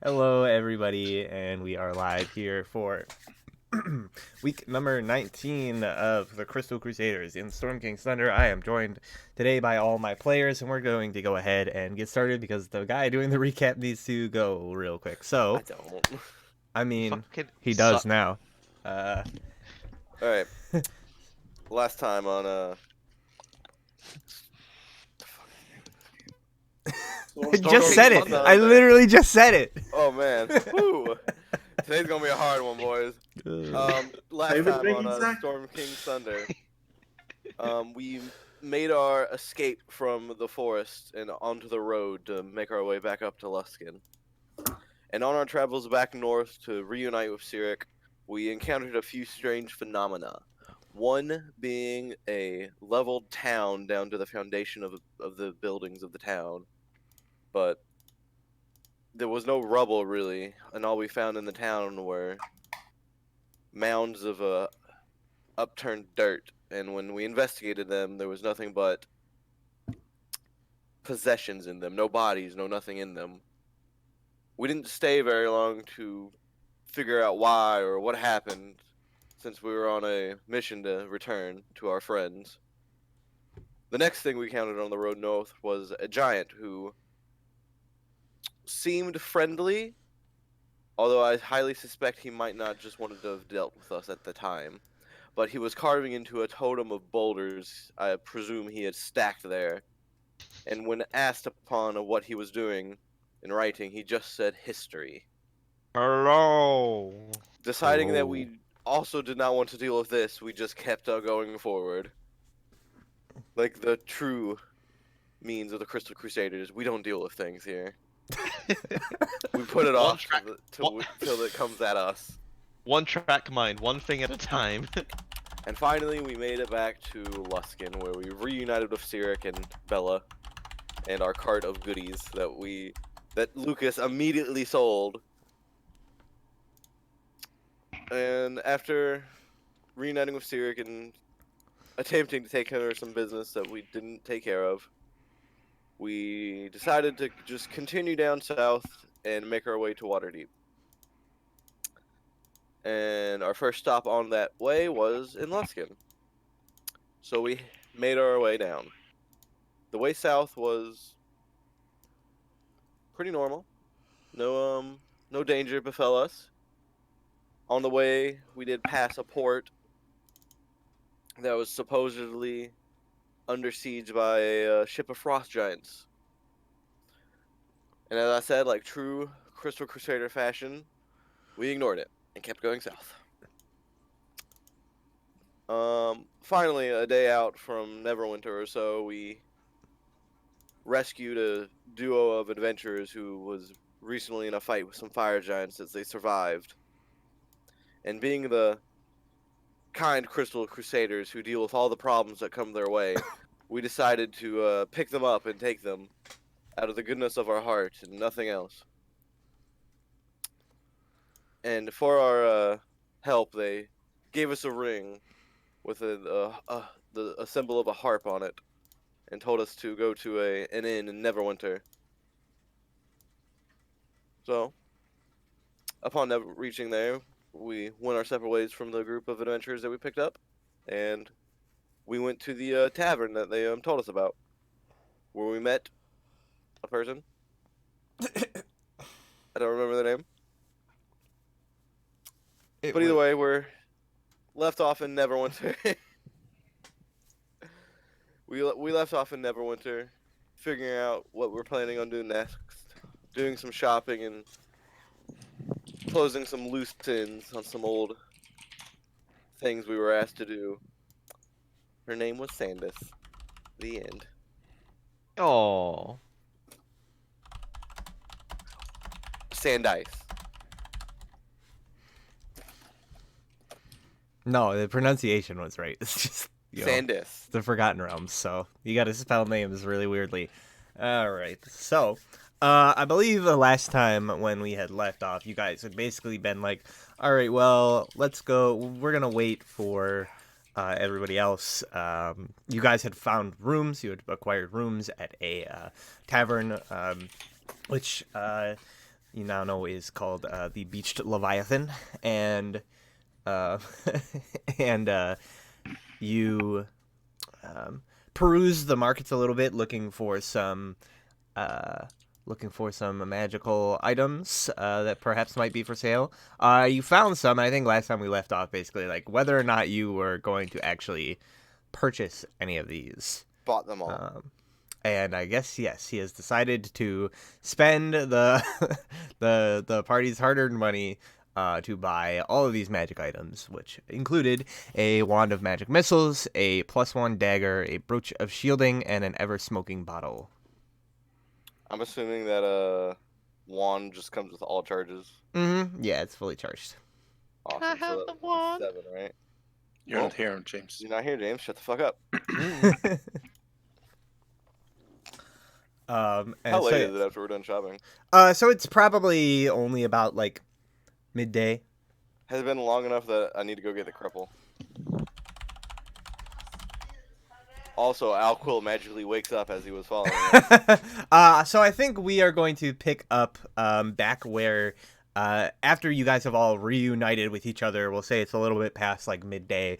Hello, everybody, and we are live here for week number 19 of the Crystal Crusaders in Storm King's Thunder. I am joined today by all my players, and we're going to go ahead and get started because the guy doing the recap needs to go real quick. I So, don't. I mean, Fucking he does suck. now. Uh, All right. Last time on I just King said it. Thunder. I literally just said it. Oh man. Woo. Today's gonna be a hard one, boys. Last Favorite time drinking on song? Storm King's Thunder, we made our escape from the forest and onto the road to make our way back up to Luskin. And on our travels back north to reunite with Sirik, we encountered a few strange phenomena. One being a leveled town down to the foundation of the buildings of the town. But there was no rubble really, and all we found in the town were mounds of upturned dirt. And when we investigated them, there was nothing but possessions in them, no bodies, no nothing in them. We didn't stay very long to figure out why or what happened, since we were on a mission to return to our friends. The next thing we encountered on the road north was a giant who seemed friendly, although I highly suspect he might not just wanted to have dealt with us at the time. But he was carving into a totem of boulders I presume he had stacked there. And when asked upon what he was doing in writing, he just said history. Hello. Deciding that Hello. we also did not want to deal with this, we just kept going forward. Like the true means of the Crystal Crusaders, we don't deal with things here. We put it One off track- till it comes at us. One track mind, one thing at a time. And finally, we made it back to Luskin, where we reunited with Sirik and Bella, and our cart of goodies that Lucas immediately sold. And after reuniting with Sirik and attempting to take care of some business that we didn't take care of, we decided to just continue down south and make our way to Waterdeep. And our first stop on that way was in Luskin. So we made our way down. The way south was pretty normal. No danger befell us. On the way, we did pass a port that was supposedly under siege by a ship of frost giants. And as I said, like true Crystal Crusader fashion, we ignored it and kept going south. Finally, a day out from Neverwinter or so, we rescued a duo of adventurers who was recently in a fight with some fire giants as they survived. And being the kind Crystal Crusaders who deal with all the problems that come their way, we decided to pick them up and take them out of the goodness of our heart and nothing else. And for our help, they gave us a ring with a symbol of a harp on it, and told us to go to an inn in Neverwinter. So, upon reaching there, we went our separate ways from the group of adventurers that we picked up, and we went to the tavern that they told us about, where we met a person. I don't remember their name. But either way, we're left off in Neverwinter. we left off in Neverwinter, figuring out what we're planning on doing next, doing some shopping and closing some loose ends on some old things we were asked to do. Her name was Sandus. The end. Oh. Sandice. No, the pronunciation was right. It's just Sandus. the Forgotten Realms, so you got to spell names really weirdly. All right, so I believe the last time when we had left off, you guys had basically been like, "All right, well, let's go. We're gonna wait for everybody else." You guys had found rooms. You had acquired rooms at a tavern, which you now know is called the Beached Leviathan, and uh, and you peruse the markets a little bit, looking for some magical items that perhaps might be for sale. You found some. I think last time we left off, basically, like whether or not you were going to actually purchase any of these. Bought them all. And I guess yes, he has decided to spend the the party's hard-earned money to buy all of these magic items, which included a wand of magic missiles, a +1 dagger, a brooch of shielding, and an ever-smoking bottle. I'm assuming that wand just comes with all charges. Mm-hmm. Yeah, it's fully charged. Awesome. I have so the that's wand. 7, right? You're Oh. not here, James. You're not here, James. Shut the fuck up. And How so, late is it after we're done shopping? So it's probably only about like midday. Has it been long enough that I need to go get the cripple? Also, Alquill magically wakes up as he was falling. So I think we are going to pick up back where after you guys have all reunited with each other. We'll say it's a little bit past like midday.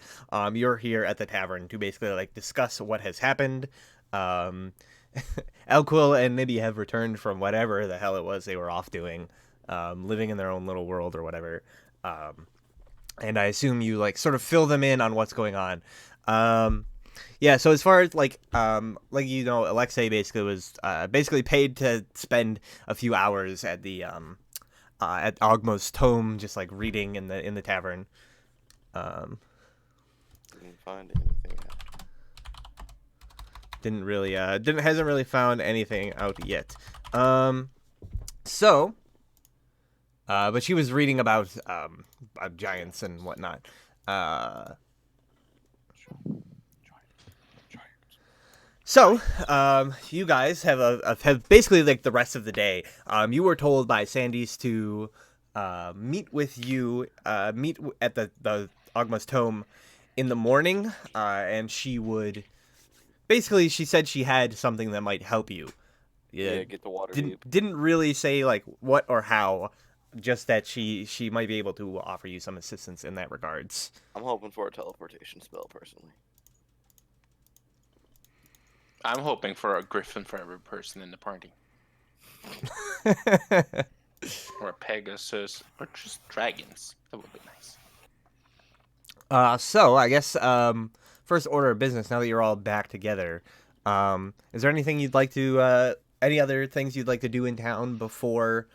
You're here at the tavern to basically like discuss what has happened. Alquill and Nibby have returned from whatever the hell it was they were off doing, living in their own little world or whatever. And I assume you like sort of fill them in on what's going on. Yeah, so as far as like you know, Alexei basically was basically paid to spend a few hours at the at Ogmo's tome, just like reading in the tavern. Didn't find anything. Hasn't really found anything out yet. So, but she was reading about giants and whatnot. So, you guys have basically like the rest of the day. You were told by Sandys to meet with you, at the Ogma's tome in the morning, and she would. Basically, she said she had something that might help you. Yeah, get the water deep. Didn't really say like what or how, just that she might be able to offer you some assistance in that regards. I'm hoping for a teleportation spell, personally. I'm hoping for a griffin for every person in the party. Or a Pegasus, or just dragons. That would be nice. So I guess first order of business. Now that you're all back together, is there anything you'd like to any other things you'd like to do in town before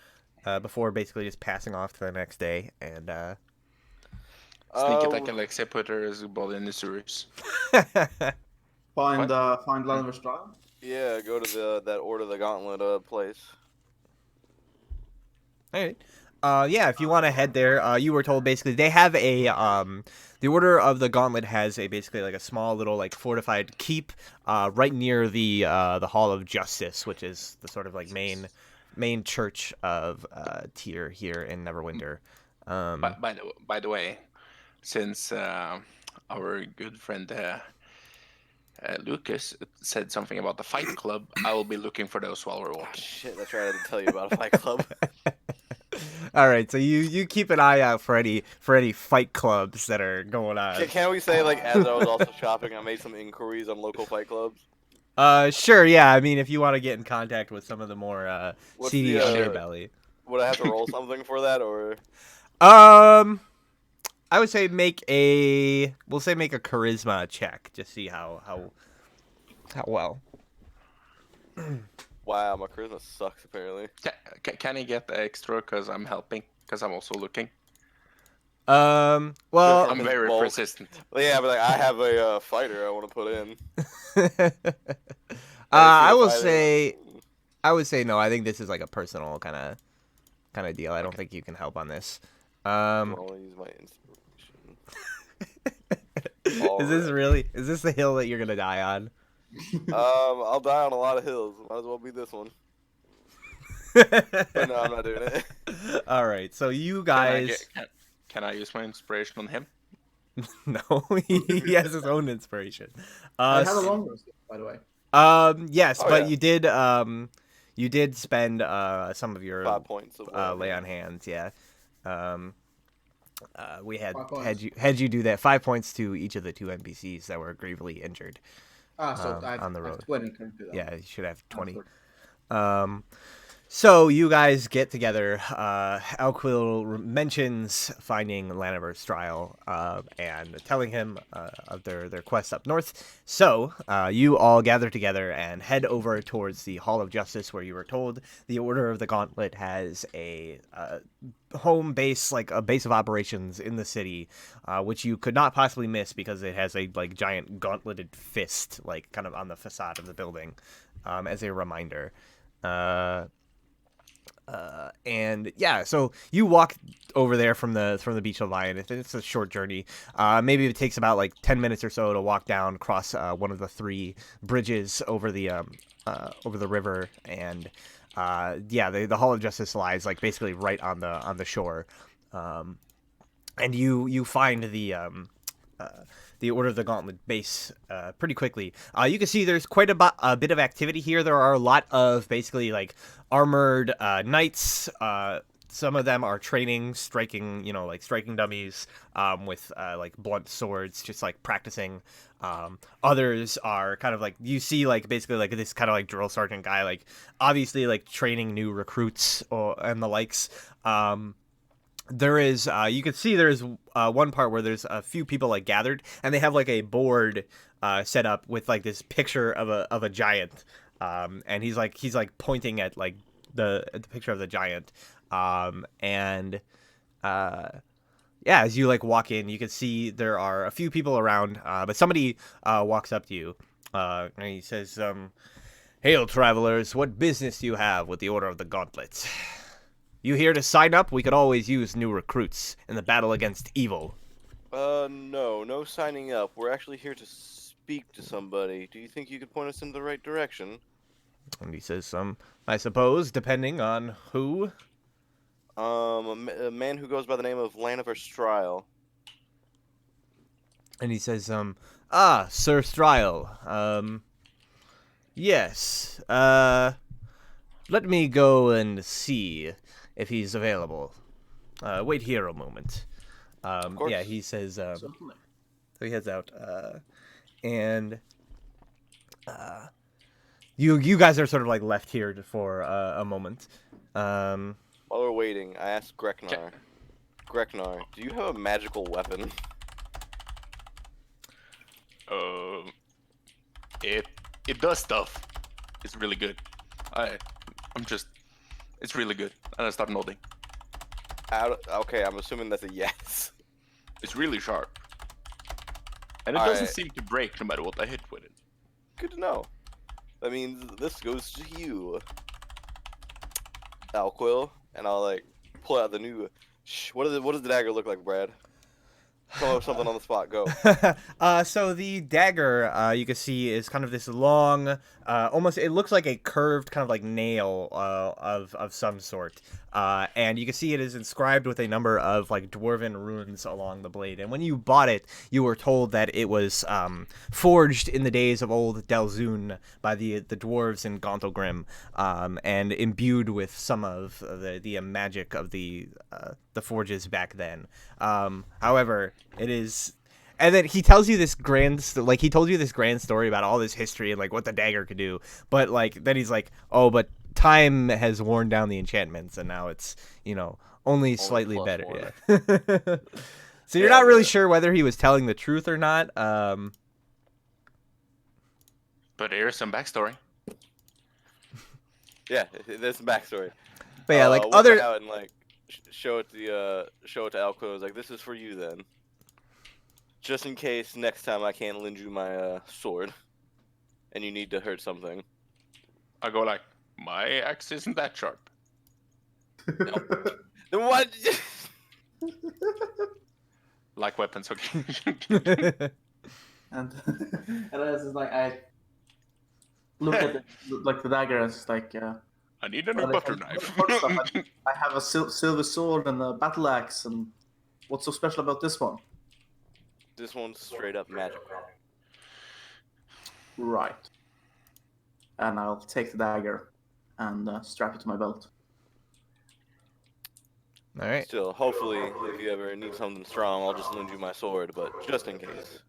basically just passing off to the next day and Sneak attack Alexia, put her as a ball in the sewers. Find Laniver's trial. Yeah, go to that Order of the Gauntlet place. All right. Yeah, if you want to head there, you were told basically they have a the Order of the Gauntlet has a basically like a small little like fortified keep right near the Hall of Justice, which is the sort of like main church of Tyr here in Neverwinter. By the way, since our good friend Lucas said something about the Fight Club, I will be looking for those while we're walking. Shit, that's right. I didn't tell you about a Fight Club. All right, so you keep an eye out for any fight clubs that are going on. Can we say, like, as I was also shopping, I made some inquiries on local fight clubs? Sure, yeah. I mean, if you want to get in contact with some of the more seedy underbelly. Would I have to roll something for that, or? I would say make a charisma check. Just see how well. Wow, my charisma sucks, apparently. Can he get the extra because I'm helping? Because I'm also looking. Well, I'm very bulk. persistent. Well, yeah, but like, I have a fighter I want to put in. I would say no. I think this is like a personal kind of deal. I don't think you can help on this. I'll use my inspiration. Is this the hill that you're gonna die on? I'll die on a lot of hills. Might as well be this one. But no, I'm not doing it. All right, so you guys. Can I use my inspiration on him? No, he has his own inspiration. I have a long rest, by the way. Yes, Oh, but yeah. You did spend some of your 5 points of lay whatever. on hands, yeah. We 5 points. had you do that. 5 points to each of the 2 NPCs that were gravely injured So I on the have road. 20 currently. Then. Yeah, you should have I have 20. 30. So you guys get together. Alquil mentions finding Laniver's trial and telling him of their quest up north. So you all gather together and head over towards the Hall of Justice, where you were told the Order of the Gauntlet has a home base, like a base of operations in the city, which you could not possibly miss because it has a like giant gauntleted fist, like kind of on the facade of the building, as a reminder. And yeah, so you walk over there from the Beach of Lion. It's a short journey. Maybe it takes about like 10 minutes or so to walk down, cross one of the 3 bridges over the river, and yeah, the Hall of Justice lies like basically right on the shore. And you find the Order of the Gauntlet base pretty quickly. You can see there's quite a bit of activity here. There are a lot of basically like armored knights. Some of them are training, striking dummies with like blunt swords, just like practicing. Others are kind of like, you see like basically like this kind of like drill sergeant guy, like obviously like training new recruits and the likes. There is you can see there's one part where there's a few people like gathered, and they have like a board set up with like this picture of a giant, and he's like pointing at like the picture of the giant, and yeah, as you like walk in, you can see there are a few people around, but somebody walks up to you, and he says, "Hail, travelers! What business do you have with the Order of the Gauntlet? You here to sign up? We could always use new recruits in the battle against evil." No signing up. We're actually here to speak to somebody. Do you think you could point us in the right direction? And he says, I suppose, depending on who. A man who goes by the name of Laniver's trial. And he says, Sir Stryle. Yes. Let me go and see if he's available. Wait here a moment. Of course. Yeah, he says, Certainly. so he heads out, and you guys are sort of like left here for a moment. While we're waiting, I asked Greknar. Greknar, do you have a magical weapon? It does stuff. It's really good. It's really good. And I start nodding. Okay, I'm assuming that's a yes. It's really sharp. And it doesn't seem to break no matter what I hit with it. Good to know. That means this goes to you, Alquil, and I'll like pull out the new. What does the dagger look like, Brad? Come up with something on the spot. Go. So the dagger, you can see, is kind of this long, almost, it looks like a curved kind of like nail of some sort. And you can see it is inscribed with a number of like dwarven runes along the blade. And when you bought it, you were told that it was forged in the days of old Delzoun by the dwarves in Gauntlgrim, and imbued with some of the magic of the forges back then. However, it is, and then he tells you this he told you this grand story about all this history and like what the dagger could do, but like then he's like, oh, but time has worn down the enchantments and now it's only slightly better. Yeah. So you're not really sure whether he was telling the truth or not. But here's some backstory. Yeah, there's some backstory. But yeah, like we'll other go out and like show it to Alquil. Like, this is for you then. Just in case next time I can't lend you my sword, and you need to hurt something. I go like, my axe isn't that sharp. Then what? Like weapons, okay. And it's just like I look at the dagger and it's like. I need a new butter knife. I have a silver sword and a battle axe, and what's so special about this one? This one's straight up magical. Right. And I'll take the dagger and strap it to my belt. All right. Still, hopefully, if you ever need something strong, I'll just lend you my sword, but just in case.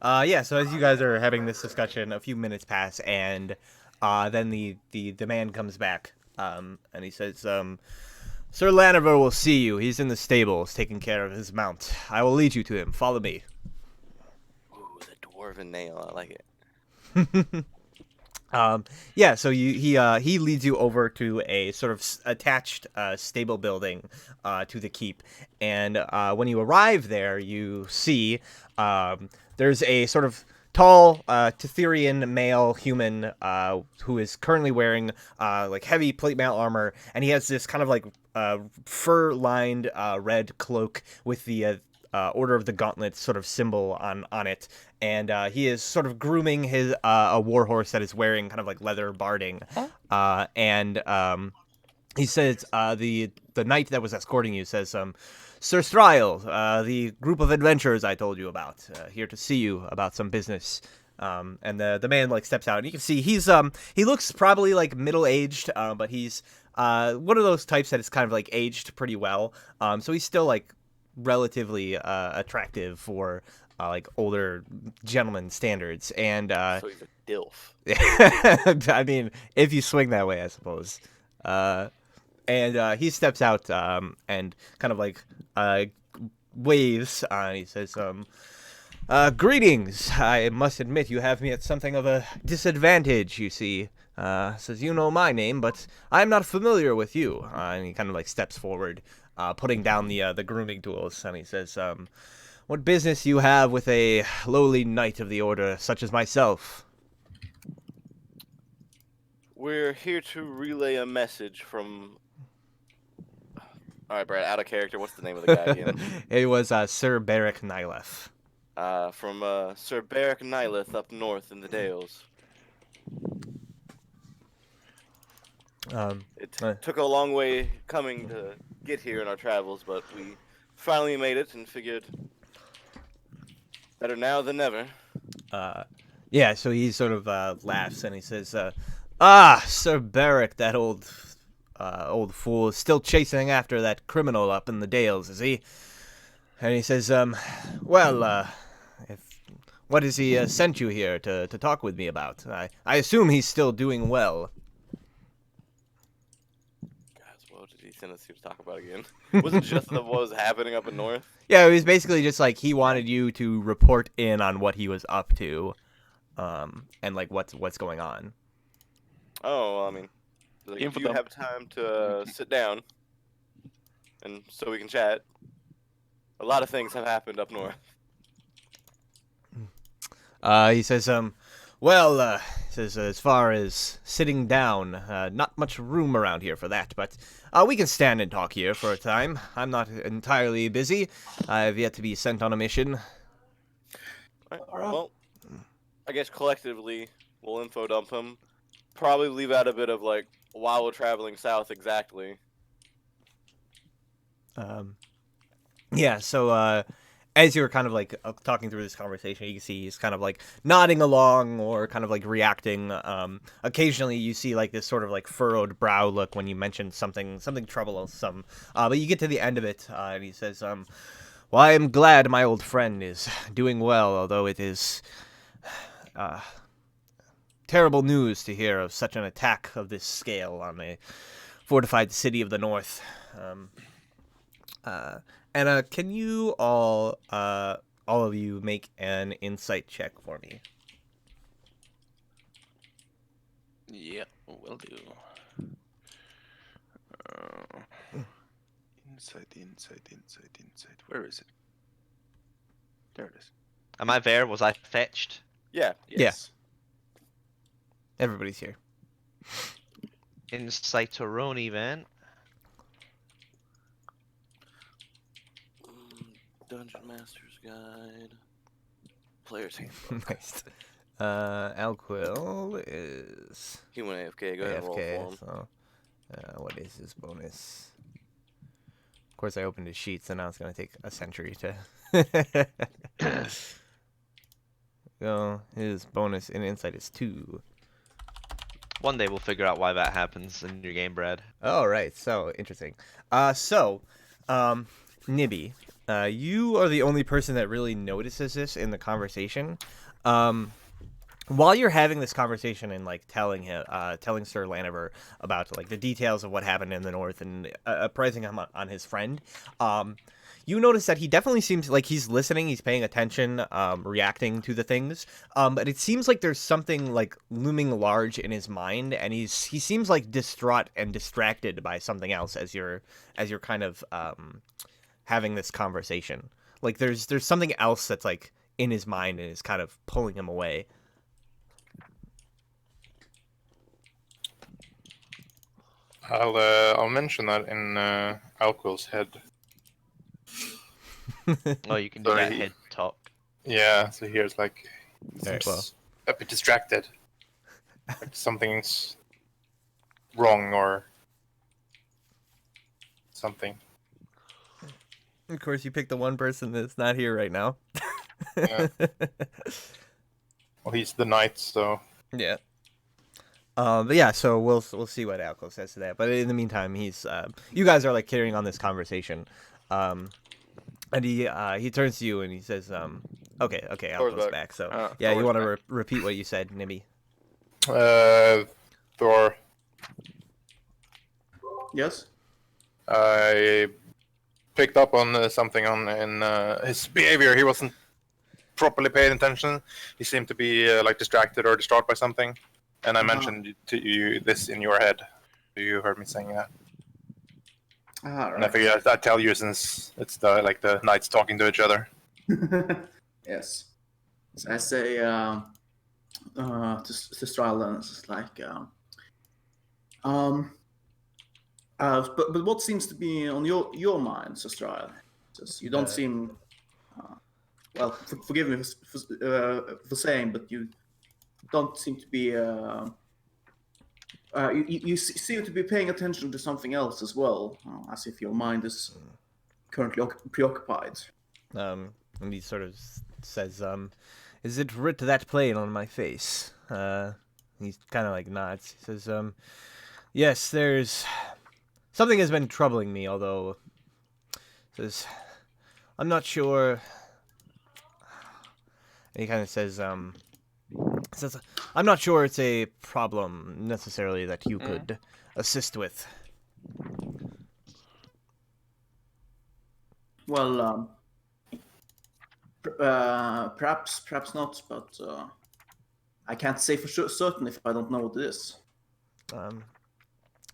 Yeah, so as you guys are having this discussion, a few minutes pass, and then the man comes back, and he says, Sir Laniver will see you. He's in the stables, taking care of his mount. I will lead you to him. Follow me. Ooh, the dwarven nail. I like it. Yeah, so he leads you over to a sort of attached stable building to the keep, and when you arrive there, you see there's a sort of tall Tetherian male human who is currently wearing like heavy plate mail armor, and he has this kind of like fur-lined red cloak with the Order of the Gauntlet sort of symbol on it, and he is sort of grooming his a warhorse that is wearing kind of like leather barding, and he says the knight that was escorting you says, Sir Strial, the group of adventurers I told you about, here to see you about some business. And the man like steps out, and you can see he looks probably like middle aged, but he's one of those types that is kind of like aged pretty well. So he's still like relatively attractive for like older gentleman standards, and So he's a dilf. I mean, if you swing that way, I suppose. And he steps out and kind of like waves. He says, greetings. I must admit you have me at something of a disadvantage, you see. Says, you know my name, but I'm not familiar with you. And he kind of like steps forward, putting down the grooming tools, and he says, what business you have with a lowly knight of the order such as myself? We're here to relay a message from. All right, Brad. Out of character. What's the name of the guy again? It was Sir Beric Nyleth. From Sir Beric Nyleth up north in the Dales. It took a long way coming to get here in our travels, but we finally made it and figured better now than never. Yeah, so he sort of laughs and he says, Sir Beric, that old fool, is still chasing after that criminal up in the Dales, is he? And he says, what has he sent you here to talk with me about? I assume he's still doing well. Guys, what did he send us here to talk about again? Was it just what was happening up in north? Yeah, it was basically just like he wanted you to report in on what he was up to, and like what's going on. Oh, well, I mean, like, if you Info have time to sit down, and so we can chat. A lot of things have happened up north. He says, he says, as far as sitting down, not much room around here for that, but we can stand and talk here for a time. I'm not entirely busy. I have yet to be sent on a mission. Right. Well, I guess collectively we'll info dump him. Probably leave out a bit of like while we're traveling south exactly. Yeah, so as you were kind of like talking through this conversation, you can see he's kind of like nodding along or kind of like reacting. Occasionally you see like this sort of like furrowed brow look when you mention something troublesome. But you get to the end of it, and he says, well, I am glad my old friend is doing well, although it is terrible news to hear of such an attack of this scale on a fortified city of the north. And can you all of you make an insight check for me? Yeah, will do. Insight. Where is it? There it is. Am I there? Was I fetched? Yeah. Yes. Everybody's here. Insight to Roni, then. Dungeon Master's Guide. Player's Handbook. Nice. Alquil is He went AFK. Go ahead and roll for AFK. him. So, what is his bonus? Of course, I opened his sheet, so now it's gonna take a century to. go. His bonus in insight is 2. One day we'll figure out why that happens in your game, Brad. All right, so interesting. Nibby, you are the only person that really notices this in the conversation. While you're having this conversation and like telling Sir Laniver about like the details of what happened in the north and apprising him on his friend, you notice that he definitely seems like he's listening, he's paying attention, reacting to the things. But it seems like there's something like looming large in his mind, and he seems like distraught and distracted by something else as you're kind of having this conversation. Like there's something else that's like in his mind and is kind of pulling him away. I'll mention that in Alquil's head. Oh, you can do Sorry. that head talk. Yeah, so here's like Alright, well. a bit distracted. Like something's wrong or something. Of course, you picked the one person that's not here right now. Yeah. Well, he's the knight, so Yeah. But yeah, so we'll see what Alco says to that. But in the meantime, he's you guys are like carrying on this conversation, and he turns to you and he says, okay, Thor's Alco's back. back. So Yeah, yeah, you Thor's want to repeat what you said, Nibby? Thor, Yes. I picked up on something in his behavior. He wasn't properly paying attention. He seemed to be like distracted or distraught by something. And I mentioned to you this in your head. You heard me saying that. Ah, And I figured I'd tell you since it's the knights talking to each other. Yes. So I say to Strylan, it's like, but what seems to be on your mind, Sir Strylan? You don't seem, well, forgive me for saying, but you don't seem to be. You seem to be paying attention to something else as well, as if your mind is currently preoccupied. And he sort of says, is it writ that plain on my face? He's kind of like nods. He says, yes, there's something has been troubling me, although says I'm not sure. And he kind of says, I'm not sure it's a problem necessarily that you could assist with. Well, perhaps not, but I can't say for certain if I don't know what it is.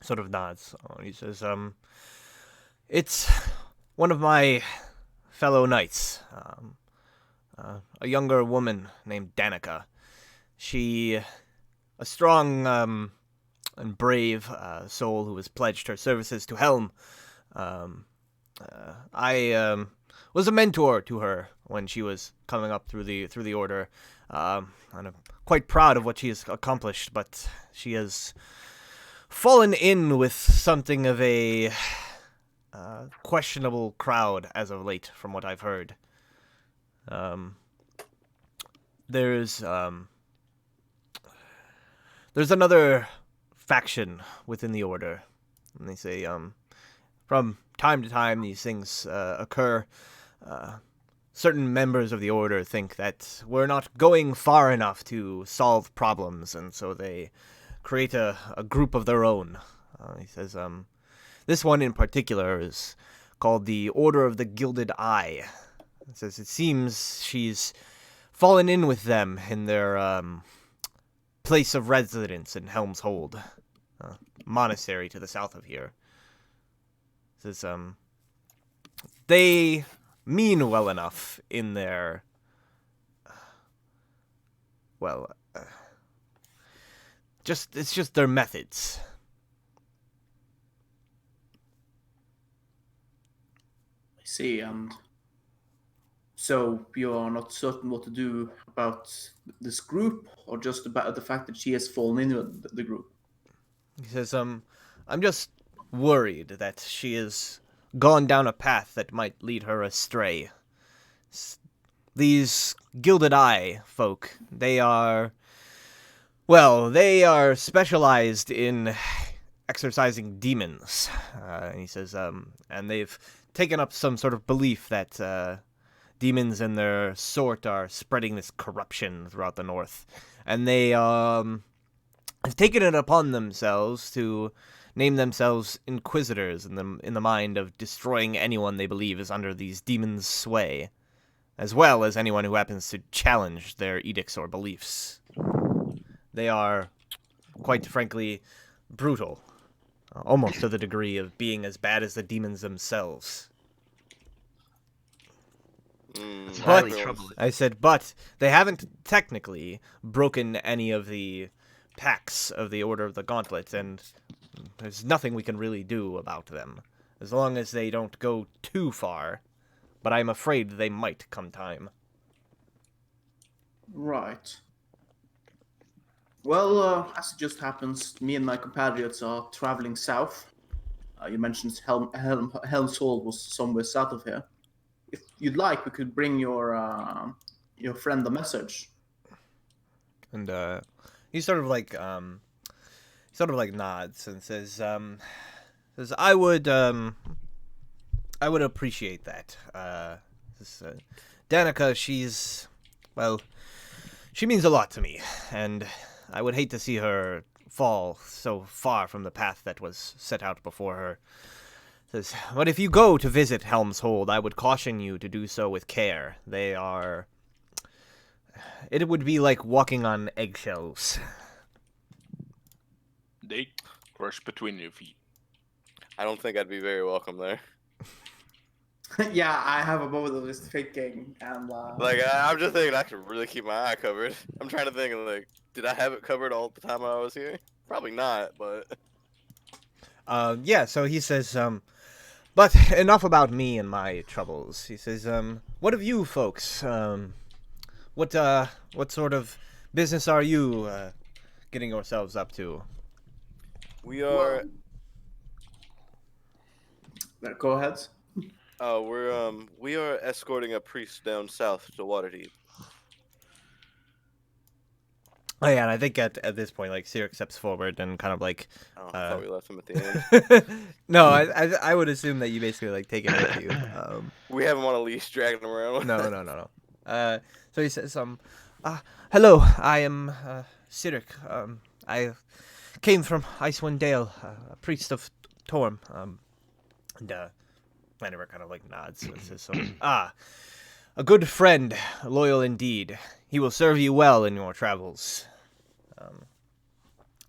Sort of nods. He says, it's one of my fellow knights, a younger woman named Danica. She, a strong and brave soul who has pledged her services to Helm. I was a mentor to her when she was coming up through the order, and I'm quite proud of what she has accomplished. But she has fallen in with something of a questionable crowd as of late, from what I've heard. There's another faction within the order, and they say from time to time these things occur. Certain members of the order think that we're not going far enough to solve problems, and so they create a group of their own. He says this one in particular is called the Order of the Gilded Eye. It says it seems she's fallen in with them in their place of residence in Helm's Hold, monastery to the south of here. It says they mean well enough in their it's just their methods. I see, and so you are not certain what to do about this group, or just about the fact that she has fallen into the group? He says, I'm just worried that she has gone down a path that might lead her astray. these Gilded Eye folk, they are specialized in exorcising demons. And he says, and they've taken up some sort of belief that demons and their sort are spreading this corruption throughout the north. And they have taken it upon themselves to name themselves Inquisitors in the mind of destroying anyone they believe is under these demons' sway, as well as anyone who happens to challenge their edicts or beliefs. They are, quite frankly, brutal, almost to the degree of being as bad as the demons themselves. It's But- highly troubling. I said, but they haven't technically broken any of the pacts of the Order of the Gauntlet, and there's nothing we can really do about them, as long as they don't go too far. But I'm afraid they might come time. Right. Well, as it just happens, me and my compatriots are traveling south. You mentioned Helm's Hall was somewhere south of here. If you'd like, we could bring your friend a message. And he sort of like nods and says I would appreciate that. Danica, she means a lot to me, and I would hate to see her fall so far from the path that was set out before her. Says, but if you go to visit Helm's Hold, I would caution you to do so with care. It would be like walking on eggshells. They crush between your feet. I don't think I'd be very welcome there. Yeah, I have a moment of this thinking, and Like, I'm just thinking I could really keep my eye covered. I'm trying to think, like, did I have it covered all the time I was here? Probably not, but... Yeah, so he says, but enough about me and my troubles. He says, what of you folks? What sort of business are you, getting yourselves up to? We are... Go ahead. We are escorting a priest down south to Waterdeep. Oh yeah, and I think at this point, like, Cyric steps forward and kind of like... Oh, I thought we left him at the end. No, I would assume that you basically, like, take it with you. We have him on a leash, dragging him around. No. So he says, hello, I am, Cyric. I came from Icewind Dale, a priest of Torm. And, Vannevar kind of, like, nods and says, a good friend, loyal indeed. He will serve you well in your travels.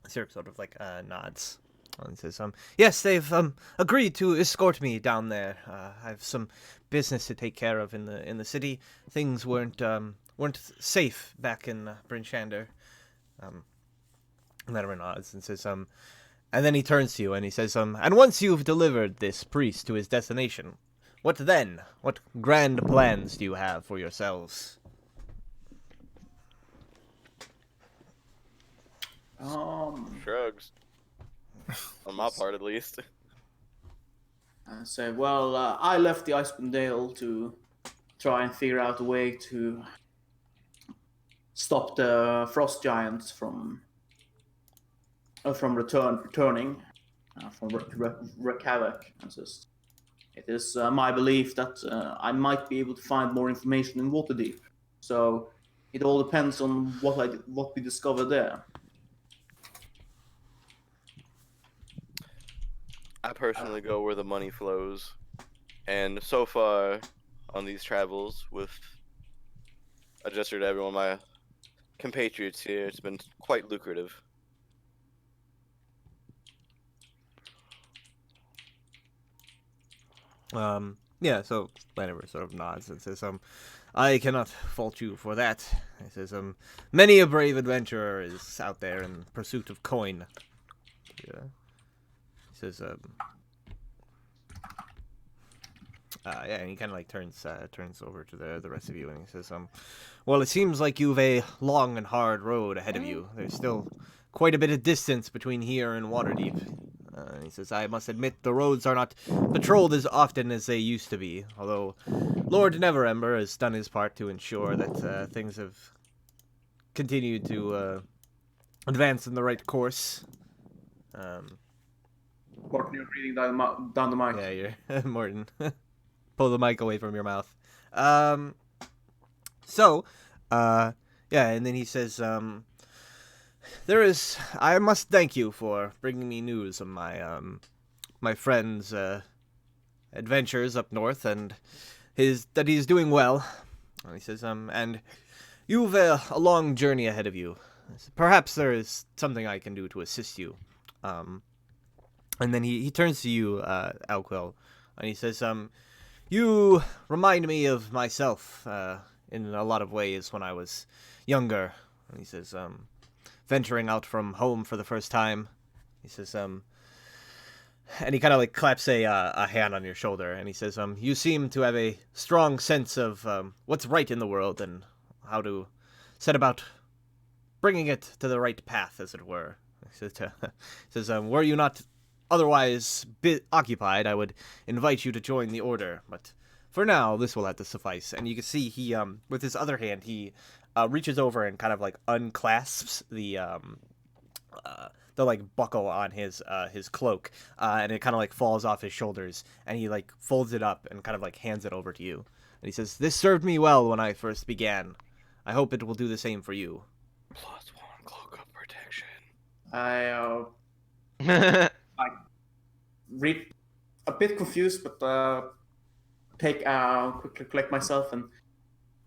Cyric sort of, like, nods. And says, yes, they've, agreed to escort me down there. I have some business to take care of in the city. Things weren't safe back in Bryn Shander. Vannevar nods and says, and then he turns to you and he says, and once you've delivered this priest to his destination, what then? What grand plans do you have for yourselves? Shrugs. On my part, at least. I say, well, I left the Icewind Dale to try and figure out a way to stop the frost giants from returning from wreak havoc. It is my belief that I might be able to find more information in Waterdeep. So it all depends on what we discover there. I personally go where the money flows. And so far on these travels, with a gesture to everyone, my compatriots here, it's been quite lucrative. Yeah, so Vannevar sort of nods and says, I cannot fault you for that. He says, many a brave adventurer is out there in pursuit of coin. Yeah. He says, yeah, and he kind of like turns over to the rest of you, and he says, well, it seems like you've a long and hard road ahead of you. There's still quite a bit of distance between here and Waterdeep. He says, I must admit the roads are not patrolled as often as they used to be, although Lord Neverember has done his part to ensure that things have continued to advance in the right course. Morton, you're reading down the mic. Yeah, you're Morton. Pull the mic away from your mouth. Yeah, and then he says, I must thank you for bringing me news of my friend's adventures up north, and that he's doing well. And he says, and you've a long journey ahead of you. Perhaps there is something I can do to assist you. And then he turns to you, Alquill, and he says, you remind me of myself in a lot of ways when I was younger. And he says, venturing out from home for the first time. He says, and he kind of like claps a hand on your shoulder, and he says, you seem to have a strong sense of what's right in the world and how to set about bringing it to the right path, as it were. He says, were you not otherwise occupied, I would invite you to join the order, but for now, this will have to suffice. And you can see he, with his other hand, he reaches over and kind of like unclasps the like buckle on his cloak, and it kind of like falls off his shoulders, and he like folds it up and kind of like hands it over to you. And he says, "This served me well when I first began. I hope it will do the same for you." +1 cloak of protection. I read a bit confused, but quickly collect myself and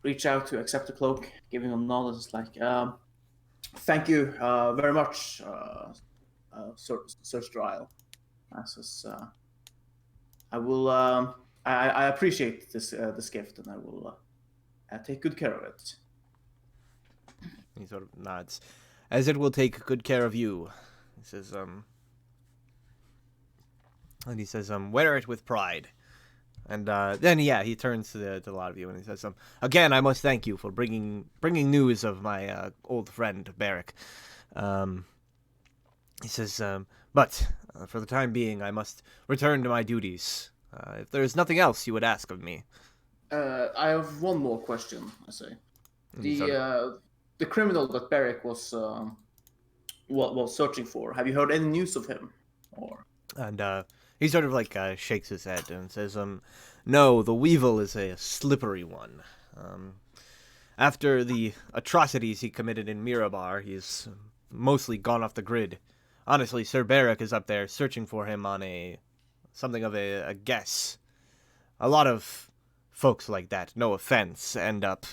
reach out to accept the cloak, giving him a nod. It's like, thank you very much, Sir Strile. I will. I appreciate this gift, and I will take good care of it. He sort of nods, as it will take good care of you. He says, and he says, wear it with pride. And then, yeah, he turns to a lot of you and he says, again, I must thank you for bringing news of my old friend, Barrick. He says, but for the time being, I must return to my duties. If there is nothing else you would ask of me. I have one more question, I say. The criminal that Barrick was searching for, have you heard any news of him? And he sort of like shakes his head and says, no, the Weevil is a slippery one. After the atrocities he committed in Mirabar, he's mostly gone off the grid. Honestly, Sir Barrick is up there searching for him on something of a guess. A lot of folks like that, no offense, end up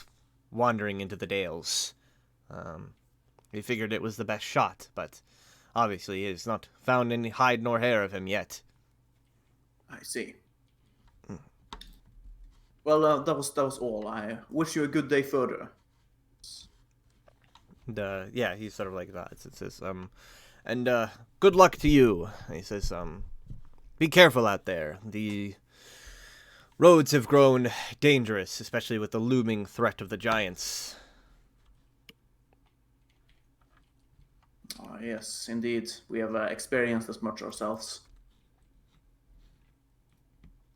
wandering into the Dales. He figured it was the best shot, but obviously he has not found any hide nor hair of him yet. I see. Well, that was all. I wish you a good day further. And, yeah, he sort of like that. It says, and good luck to you. He says, be careful out there. The roads have grown dangerous, especially with the looming threat of the giants. Yes, indeed. We have experienced as much ourselves.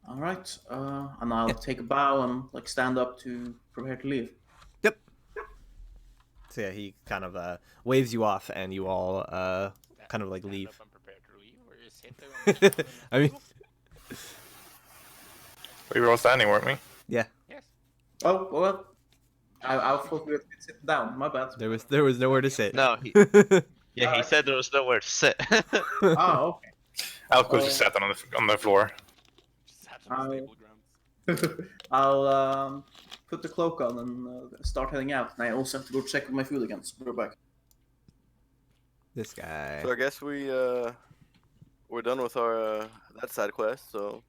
All right, and I'll take a bow and like stand up to prepare to leave. Yep. So yeah, he kind of waves you off, and you all kind of like leave. I mean, we were all standing, weren't we? Yeah. Yes. Oh well, I thought we were sitting down. My bad. There was nowhere to sit. No, he said there was nowhere to sit. Oh, okay. Alco just sat on the floor. I'll put the cloak on and start heading out. And I also have to go check on my food again. So we're back. This guy. So I guess we're done with our that side quest. So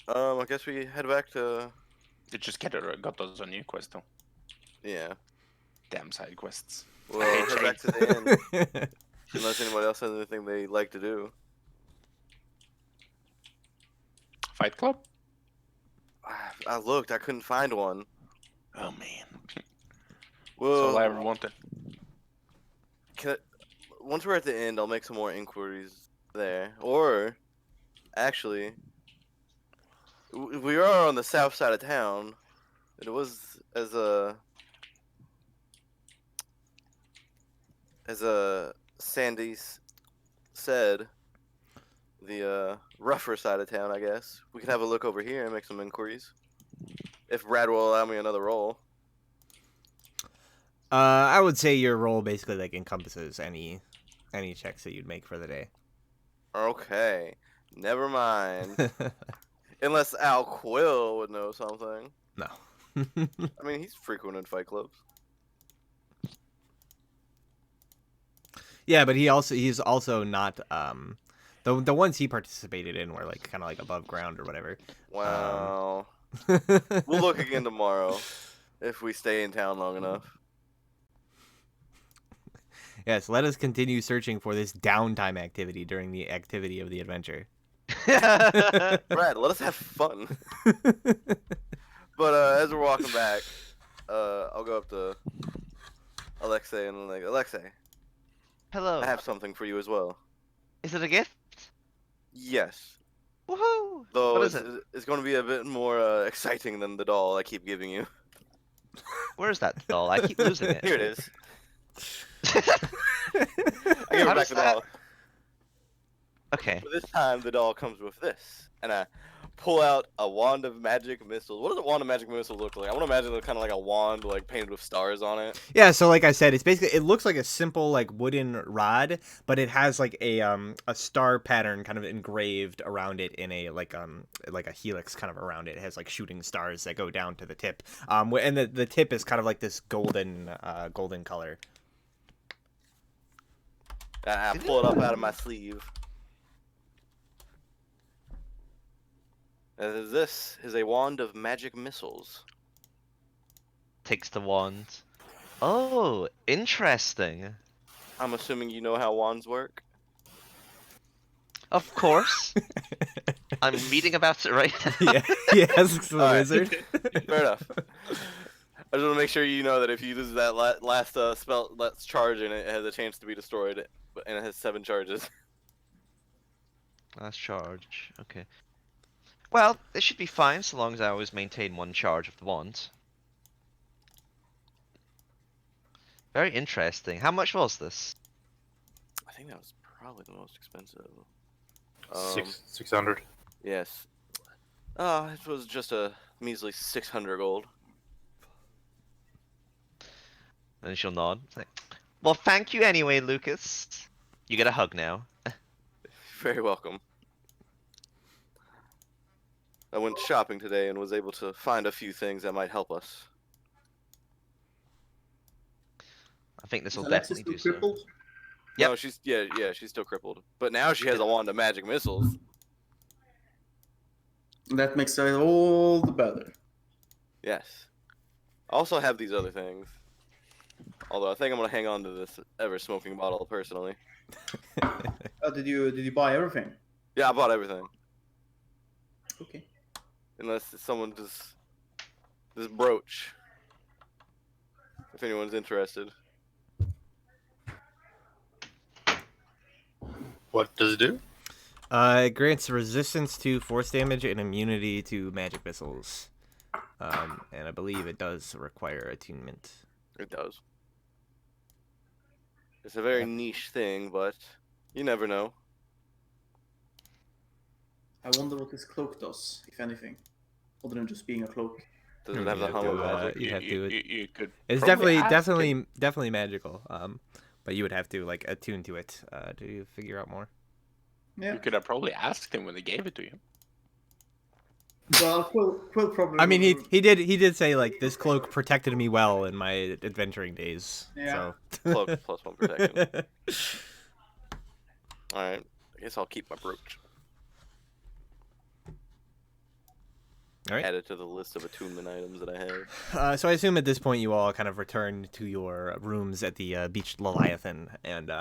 I guess we head back to. It just got us a new quest though. Yeah. Damn side quests. Well, head back to the end. Unless anybody else has anything they like to do. Fight Club? I looked. I couldn't find one. Oh man. Well, That's all I ever wanted. once we're at the end, I'll make some more inquiries there. Or, actually, we are on the south side of town. It was as Sandy's said, the rougher side of town, I guess. We could have a look over here and make some inquiries. If Brad will allow me another roll. I would say your role basically like encompasses any checks that you'd make for the day. Okay. Never mind. Unless Al Quill would know something. No. I mean, he's frequented fight clubs. Yeah, but he's also not the ones he participated in were like kind of like above ground or whatever. Wow. We'll look again tomorrow if we stay in town long enough. Yes, let us continue searching for this downtime activity during the activity of the adventure. Brad, let us have fun. But as we're walking back, I'll go up to Alexei and I'm like, Alexei, Hello. I have something for you as well. Is it a gift? Yes. Woohoo! Though What is it? it's going to be a bit more exciting than the doll I keep giving you. Where's that doll? I keep losing it. Here it is. I give it How back does the that- doll. Okay. But this time the doll comes with this, and I pull out a wand of magic missiles. What does a wand of magic missiles look like? I want to imagine it kind of like a wand, like painted with stars on it. Yeah, so like I said, it's basically it looks like a simple like wooden rod, but it has like a star pattern kind of engraved around it in a like a helix kind of around it. It has like shooting stars that go down to the tip. And the tip is kind of like this golden color. And I pull it up out of my sleeve. And this is a wand of magic missiles. Takes the wand. Oh, interesting. I'm assuming you know how wands work. Of course. I'm reading about it right now. Yeah, he asks the Alright. wizard. Fair enough. I just want to make sure you know that if you use that last spell, let's charge, and it has a chance to be destroyed, and it has 7 charges. Last charge. Okay. Well, it should be fine so long as I always maintain 1 charge of the wand. Very interesting. How much was this? I think that was probably the most expensive. 600. Yes. It was just a measly 600 gold. And she'll nod. It's like, well, thank you anyway, Lucas. You get a hug now. Very welcome. I went shopping today and was able to find a few things that might help us. I think this will Is Alexis definitely still do so. crippled? Yep. No, she's she's still crippled. But now she has a wand of magic missiles. That makes it all the better. Yes. I also have these other things. Although I think I'm gonna hang on to this ever smoking bottle personally. Did you buy everything? Yeah, I bought everything. Okay. Unless someone just this brooch. If anyone's interested. What does it do? It grants resistance to force damage and immunity to magic missiles. And I believe it does require attunement. It does. It's a very niche thing, but you never know. I wonder what this cloak does, if anything, other than just being a cloak. Does it have the hum of magic? You'd have to. You could. It's probably ask definitely magical. But you would have to like attune to it to figure out more. Yeah. You could have probably asked him when they gave it to you. Well, Quill probably. I mean, he did say like this cloak protected me well in my adventuring days. Yeah. Cloak +1 protection. Alright. I guess I'll keep my brooch. Alright. Add it to the list of attunement items that I have. So I assume at this point you all kind of return to your rooms at the Beach Leviathan and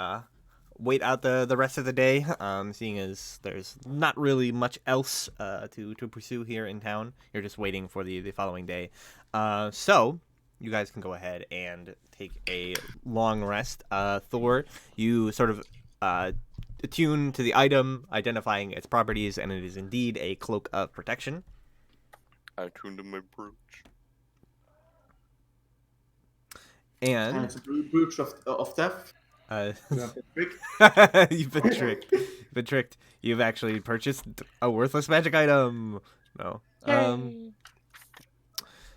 wait out the rest of the day, seeing as there's not really much else to pursue here in town. You're just waiting for the following day. So you guys can go ahead and take a long rest. Thor, you sort of attune to the item, identifying its properties, and it is indeed a cloak of protection. I tuned to my brooch. And And it's a brooch of theft. You have the trick. you've been tricked. You've been tricked. You've actually purchased a worthless magic item. No.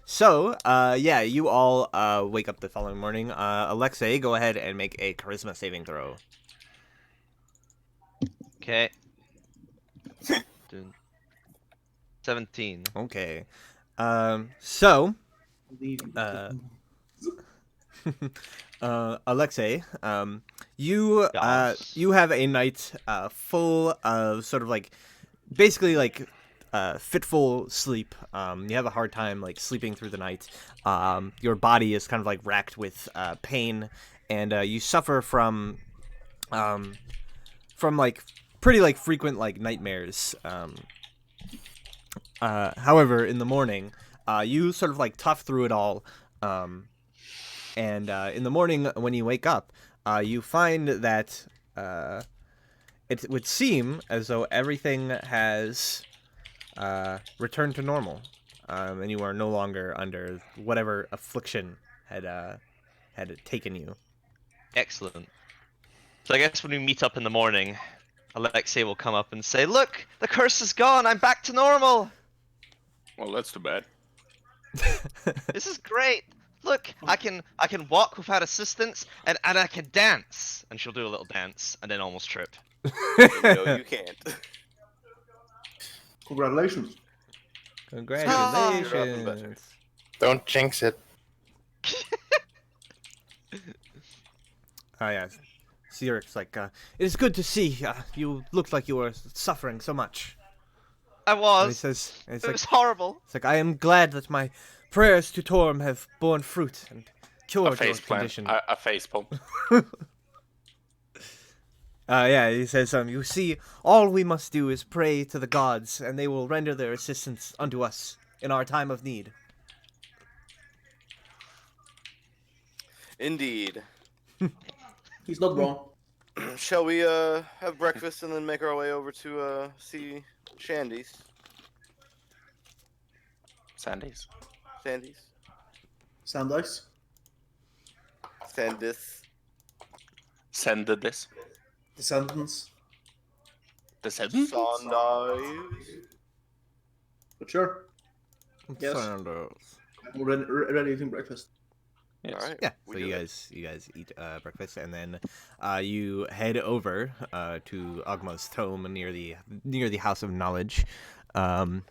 So, yeah, you all wake up the following morning. Alexei, go ahead and make a charisma saving throw. Okay. 17. Okay. So, Uh, Alexei, you Yes. you have a night full of sort of like basically like fitful sleep. You have a hard time like sleeping through the night. Your body is kind of like racked with pain, and you suffer from like pretty like frequent like nightmares. However, in the morning, you sort of like tough through it all. And in the morning, when you wake up, you find that it would seem as though everything has returned to normal, and you are no longer under whatever affliction had taken you. Excellent. So I guess when we meet up in the morning, Alexei will come up and say, "Look, the curse is gone. I'm back to normal. Well, that's too bad. This is great. Look, I can walk without assistance, and I can dance." And she'll do a little dance, and then almost trip. No, you can't. Congratulations. Congratulations. Don't jinx it. Oh yeah, Siric's like, it is good to see. You looked like you were suffering so much. I And he was. says, and it's It like, was horrible. it's like, I am glad that my prayers to Torm have borne fruit and A cured your face plant. condition. A face palm. Yeah, he says, you see, all we must do is pray to the gods, and they will render their assistance unto us in our time of need. Indeed. He's not wrong. Shall we have breakfast and then make our way over to see Shandy's? Sandy's. Sandy's? Sandice. Sandis? Send this. Descendants. The send. Sandies? But sure. Yes. Sanders. I'm ready eating breakfast. Yes. Alright. Yeah, we so do you it. guys eat breakfast, and then you head over to Ogma's tome near the House of Knowledge, and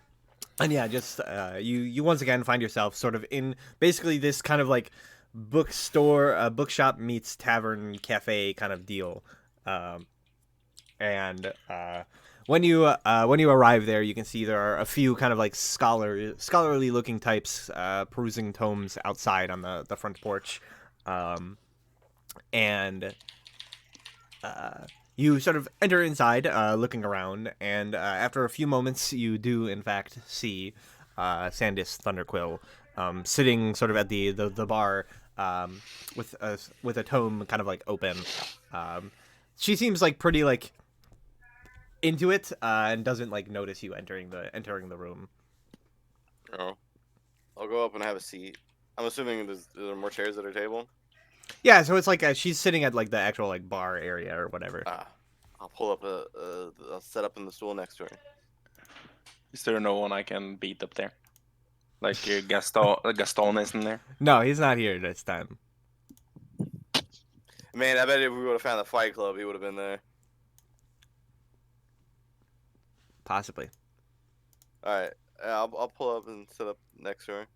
yeah, just you once again find yourself sort of in basically this kind of like bookshop meets tavern cafe kind of deal, and when you arrive there, you can see there are a few kind of like scholarly looking types perusing tomes outside on the front porch, and you sort of enter inside, looking around, and after a few moments, you do in fact see Sandis Thunderquill sitting sort of at the bar with a tome kind of like open. She seems like pretty like into it, and doesn't like notice you entering the room. Oh. I'll go up and have a seat. I'm assuming there are more chairs at her table. Yeah, so it's like she's sitting at like the actual like bar area or whatever. I'll pull up I'll set up in the stool next to her. Is there no one I can beat up there? Like Gaston isn't there? No, he's not here this time. Man, I bet if we would have found the Fight Club, he would have been there. Possibly. Alright, I'll pull up and sit up next to her.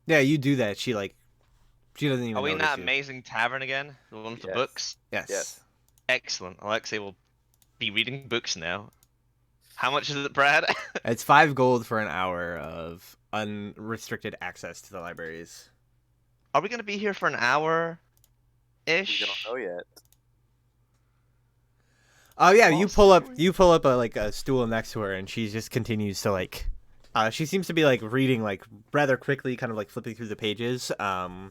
Yeah, you do that. She doesn't even Are we in notice that you. amazing tavern again? The one with the Yes. books? Yes. Yes. Excellent. Alexei will be reading books now. How much is it, Brad? It's 5 gold for an hour of unrestricted access to the libraries. Are we gonna be here for an hour? We Ish. don't know yet. Oh yeah, you pull up a stool next to her, and she just continues to like, she seems to be like reading like rather quickly, kind of like flipping through the pages. And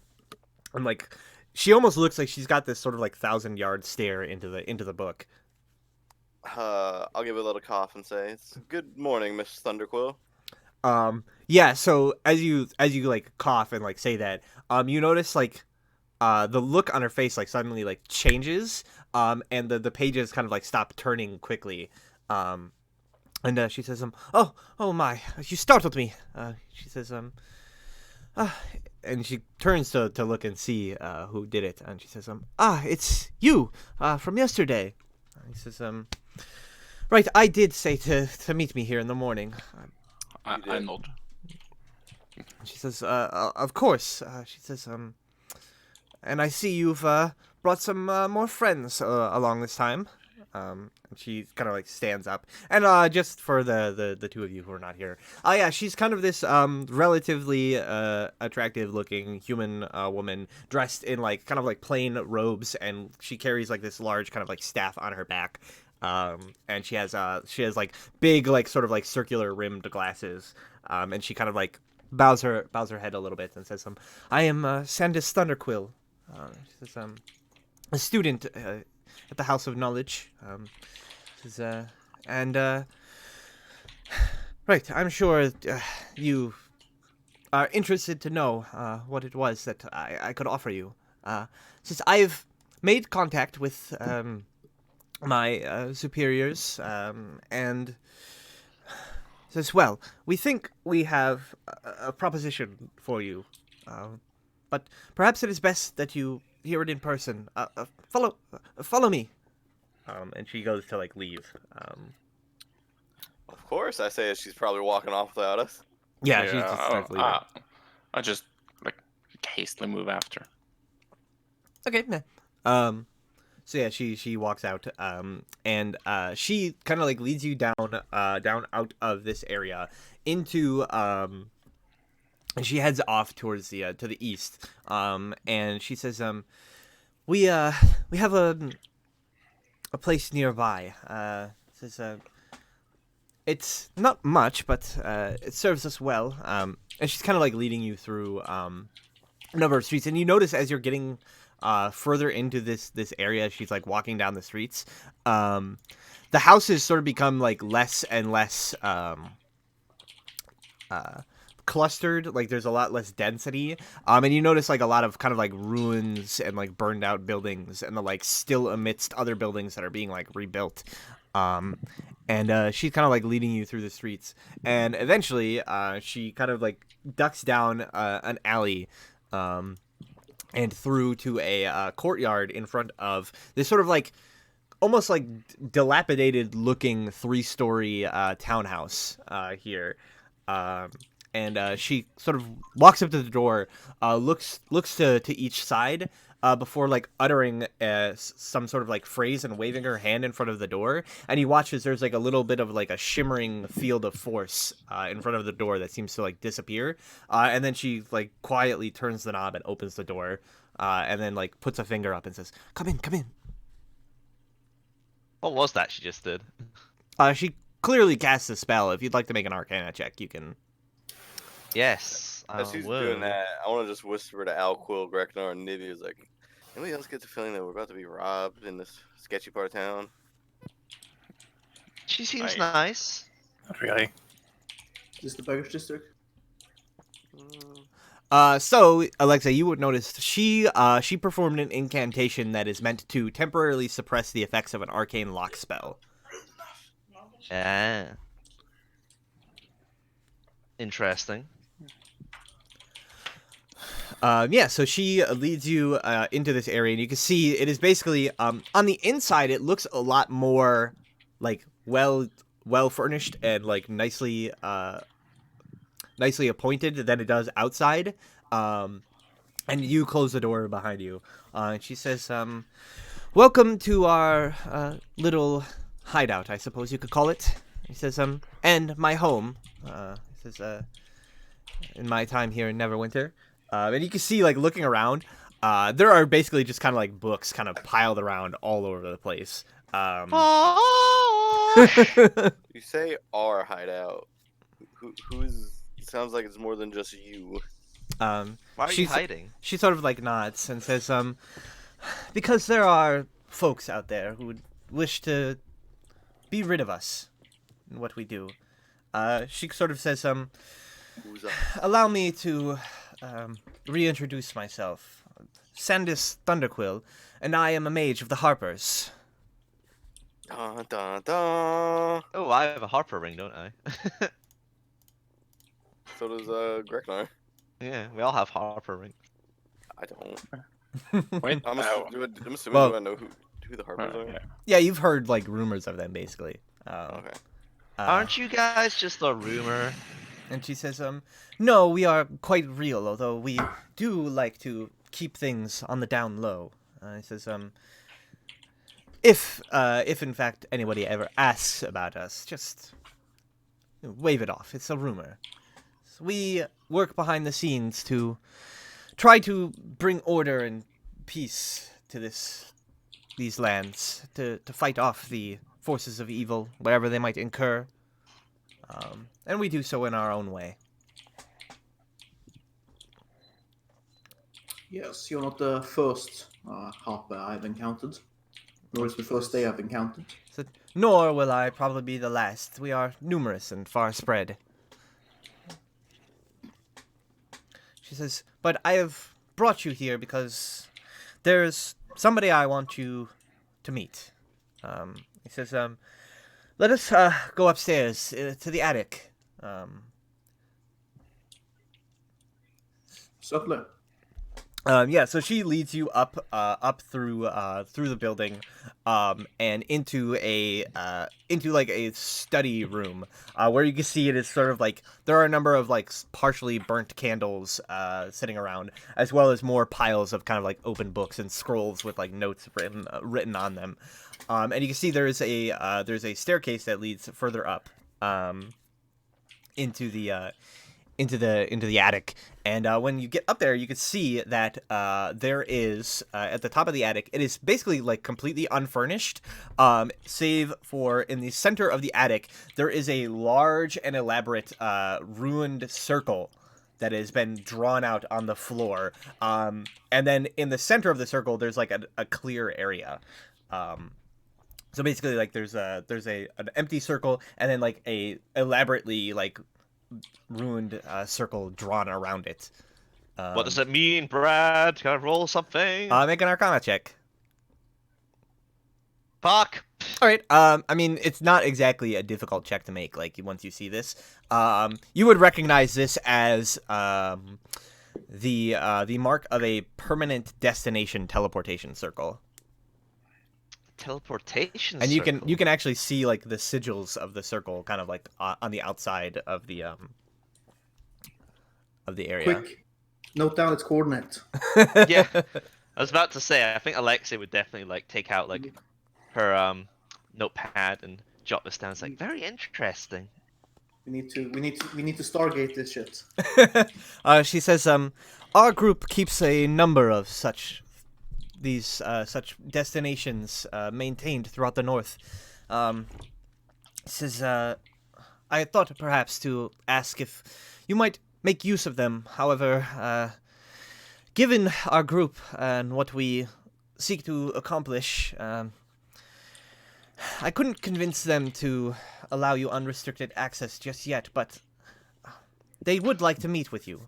like, she almost looks like she's got this sort of like 1,000-yard stare into the book. I'll give it a little cough and say, "It's good morning, Miss Thunderquill." Yeah, so as you like cough and like say that, you notice like the look on her face like suddenly like changes, and the pages kind of like stop turning quickly. And she says, oh my, you startled me. She says, and she turns to look and see who did it, and she says, it's you, from yesterday. He says, right, I did say to meet me here in the morning. I nod. She says, of course. She says, and I see you've brought some more friends along this time. And she kind of like stands up, and just for the two of you who are not here, yeah, she's kind of this relatively attractive looking human woman dressed in like kind of like plain robes, and she carries like this large kind of like staff on her back, and she has like big like sort of like circular rimmed glasses, and she kind of like bows her head a little bit and says, I am Sandis Thunderquill. She says, a student at the House of Knowledge. Right, I'm sure you are interested to know what it was that I could offer you. Since I've made contact with my superiors, and says, well, we think we have a proposition for you, but perhaps it is best that you hear it in person. Follow me. And she goes to like leave. Of course, I say as she's probably walking off without us. Yeah, she just starts leaving. I just like hastily move after. Okay. So yeah, she walks out. And she kind of like leads you down out of this area into and she heads off towards the to the east. And she says, we have a place nearby. Says, it's not much, but it serves us well. And she's kind of like leading you through a number of streets, and you notice as you're getting further into this area, she's like walking down the streets. The houses sort of become like less and less clustered, like there's a lot less density, and you notice like a lot of kind of like ruins and like burned out buildings, and the like still amidst other buildings that are being like rebuilt. And she's kind of like leading you through the streets, and eventually she kind of like ducks down an alley and through to a courtyard in front of this sort of like almost like dilapidated looking 3-story townhouse here. And she sort of walks up to the door, looks to each side before like uttering some sort of like phrase and waving her hand in front of the door. And he watches. There's like a little bit of like a shimmering field of force in front of the door that seems to like disappear. And then she like quietly turns the knob and opens the door, and then like puts a finger up and says, "Come in, come in." What was that she just did? She clearly casts a spell. If you'd like to make an Arcana check, you can. Yes. As she's doing that, I want to just whisper to Alquill, Greknar, and Nibby, is like, anybody else get the feeling that we're about to be robbed in this sketchy part of town? She seems nice. Not really. Is this the Beggar's District? So Alexa, you would notice she performed an incantation that is meant to temporarily suppress the effects of an arcane lock spell. Yeah. Interesting. Yeah, so she leads you into this area, and you can see it is basically on the inside. It looks a lot more like well furnished and like nicely appointed than it does outside. And you close the door behind you, and she says, "Welcome to our little hideout, I suppose you could call it." He says, "And my home." He says, "In my time here in Neverwinter." And you can see, like, looking around, there are basically just kind of, like, books kind of piled around all over the place. You say our hideout. Who's... Sounds like it's more than just you. Why are you hiding? She sort of, like, nods and says, because there are folks out there who would wish to be rid of us and what we do. She sort of says, Who's up? allow me to reintroduce myself. Sandis Thunderquill, and I am a mage of the Harpers. Dun, dun, dun. Oh, I have a Harper ring, don't I? So does Greknar. Yeah, we all have Harper rings. I don't. Wait. I'm Oh. assuming Well- I know who the Harpers are. Yeah. Yeah, you've heard like rumors of them, basically. Okay. Aren't you guys just a rumor? And she says, no, we are quite real, although we do like to keep things on the down low. He says, if in fact anybody ever asks about us, just wave it off. It's a rumor. So we work behind the scenes to try to bring order and peace to these lands, to fight off the forces of evil, wherever they might incur. And we do so in our own way. Yes, you're not the first Harper I've encountered. Nor is the first day I've encountered. So, nor will I probably be the last. We are numerous and far spread. She says, but I have brought you here because there's somebody I want you to meet. He says, let us go upstairs to the attic. Certainly. Yeah, so she leads you up through the building, and into like a study room, where you can see it is sort of like there are a number of like partially burnt candles sitting around, as well as more piles of kind of like open books and scrolls with like notes written on them, and you can see there's a staircase that leads further up, into the attic, and when you get up there, you can see that there is at the top of the attic. It is basically like completely unfurnished, save for in the center of the attic there is a large and elaborate ruined circle that has been drawn out on the floor, and then in the center of the circle there's like a clear area. So basically, like there's an empty circle and then like a elaborately like ruined circle drawn around it. What does it mean, Brad? Can I roll something? Make an Arcana check. Fuck. All right. I mean, it's not exactly a difficult check to make. Like once you see this, you would recognize this as the mark of a permanent destination teleportation circle. Teleportation. And you circle. can actually see like the sigils of the circle, kind of like on the outside of the area. Quick, note down its coordinate. Yeah. I was about to say, I think Alexia would definitely like take out like her notepad and jot this down. It's like very interesting. We need to Stargate this shit. She says, our group keeps a number of such destinations maintained throughout the north. Says, I thought perhaps to ask if you might make use of them. However, given our group and what we seek to accomplish, I couldn't convince them to allow you unrestricted access just yet, but they would like to meet with you.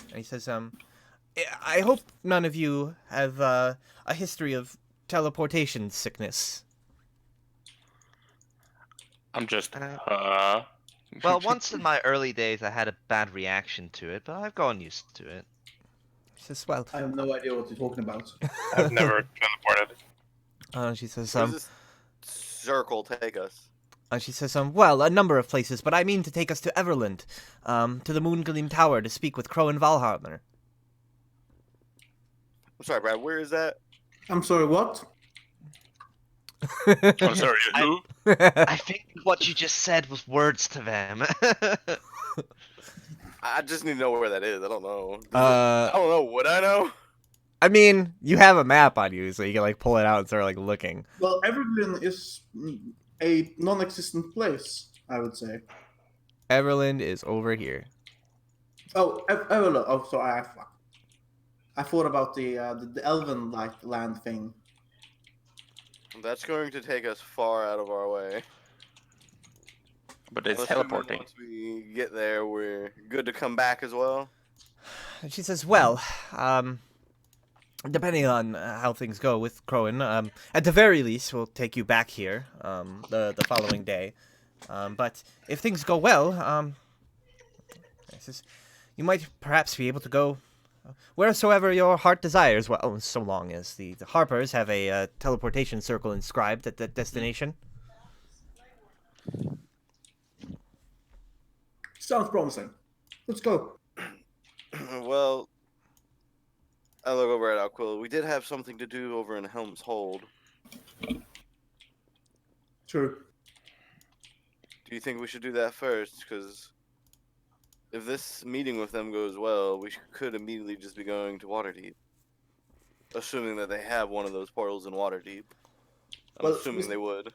And he says, I hope none of you have a history of teleportation sickness. I'm just. Well, once in my early days, I had a bad reaction to it, but I've gotten used to it. He says, well, I have no idea what you're talking about. I've never teleported. she says, Where does this circle take us? She says, well, a number of places, but I mean to take us to Everland, to the Moongleam Tower to speak with Crow and Valhammer. I'm sorry, Brad. Where is that? I'm sorry, what? I'm sorry, who? I think what you just said was words to them. I just need to know where that is. I don't know. Uh, I don't know. Would I know? I mean, you have a map on you, so you can like pull it out and start like looking. Well, Evergreen is a non-existent place, I would say. Everland is over here. Oh, Everland. Oh, sorry. I thought about the elven like land thing. That's going to take us far out of our way. But it's I'm assuming teleporting. once we get there, we're good to come back as well. And she says, well, depending on how things go with Crowan, at the very least, we'll take you back here the following day. But if things go well, you might perhaps be able to go wheresoever your heart desires. Well, so long as the Harpers have a teleportation circle inscribed at that destination. Sounds promising. Let's go. Well, I look over at Alquil. We did have something to do over in Helm's Hold. True. Do you think we should do that first? Because if this meeting with them goes well, we could immediately just be going to Waterdeep. Assuming that they have one of those portals in Waterdeep. I'm Well, assuming they would.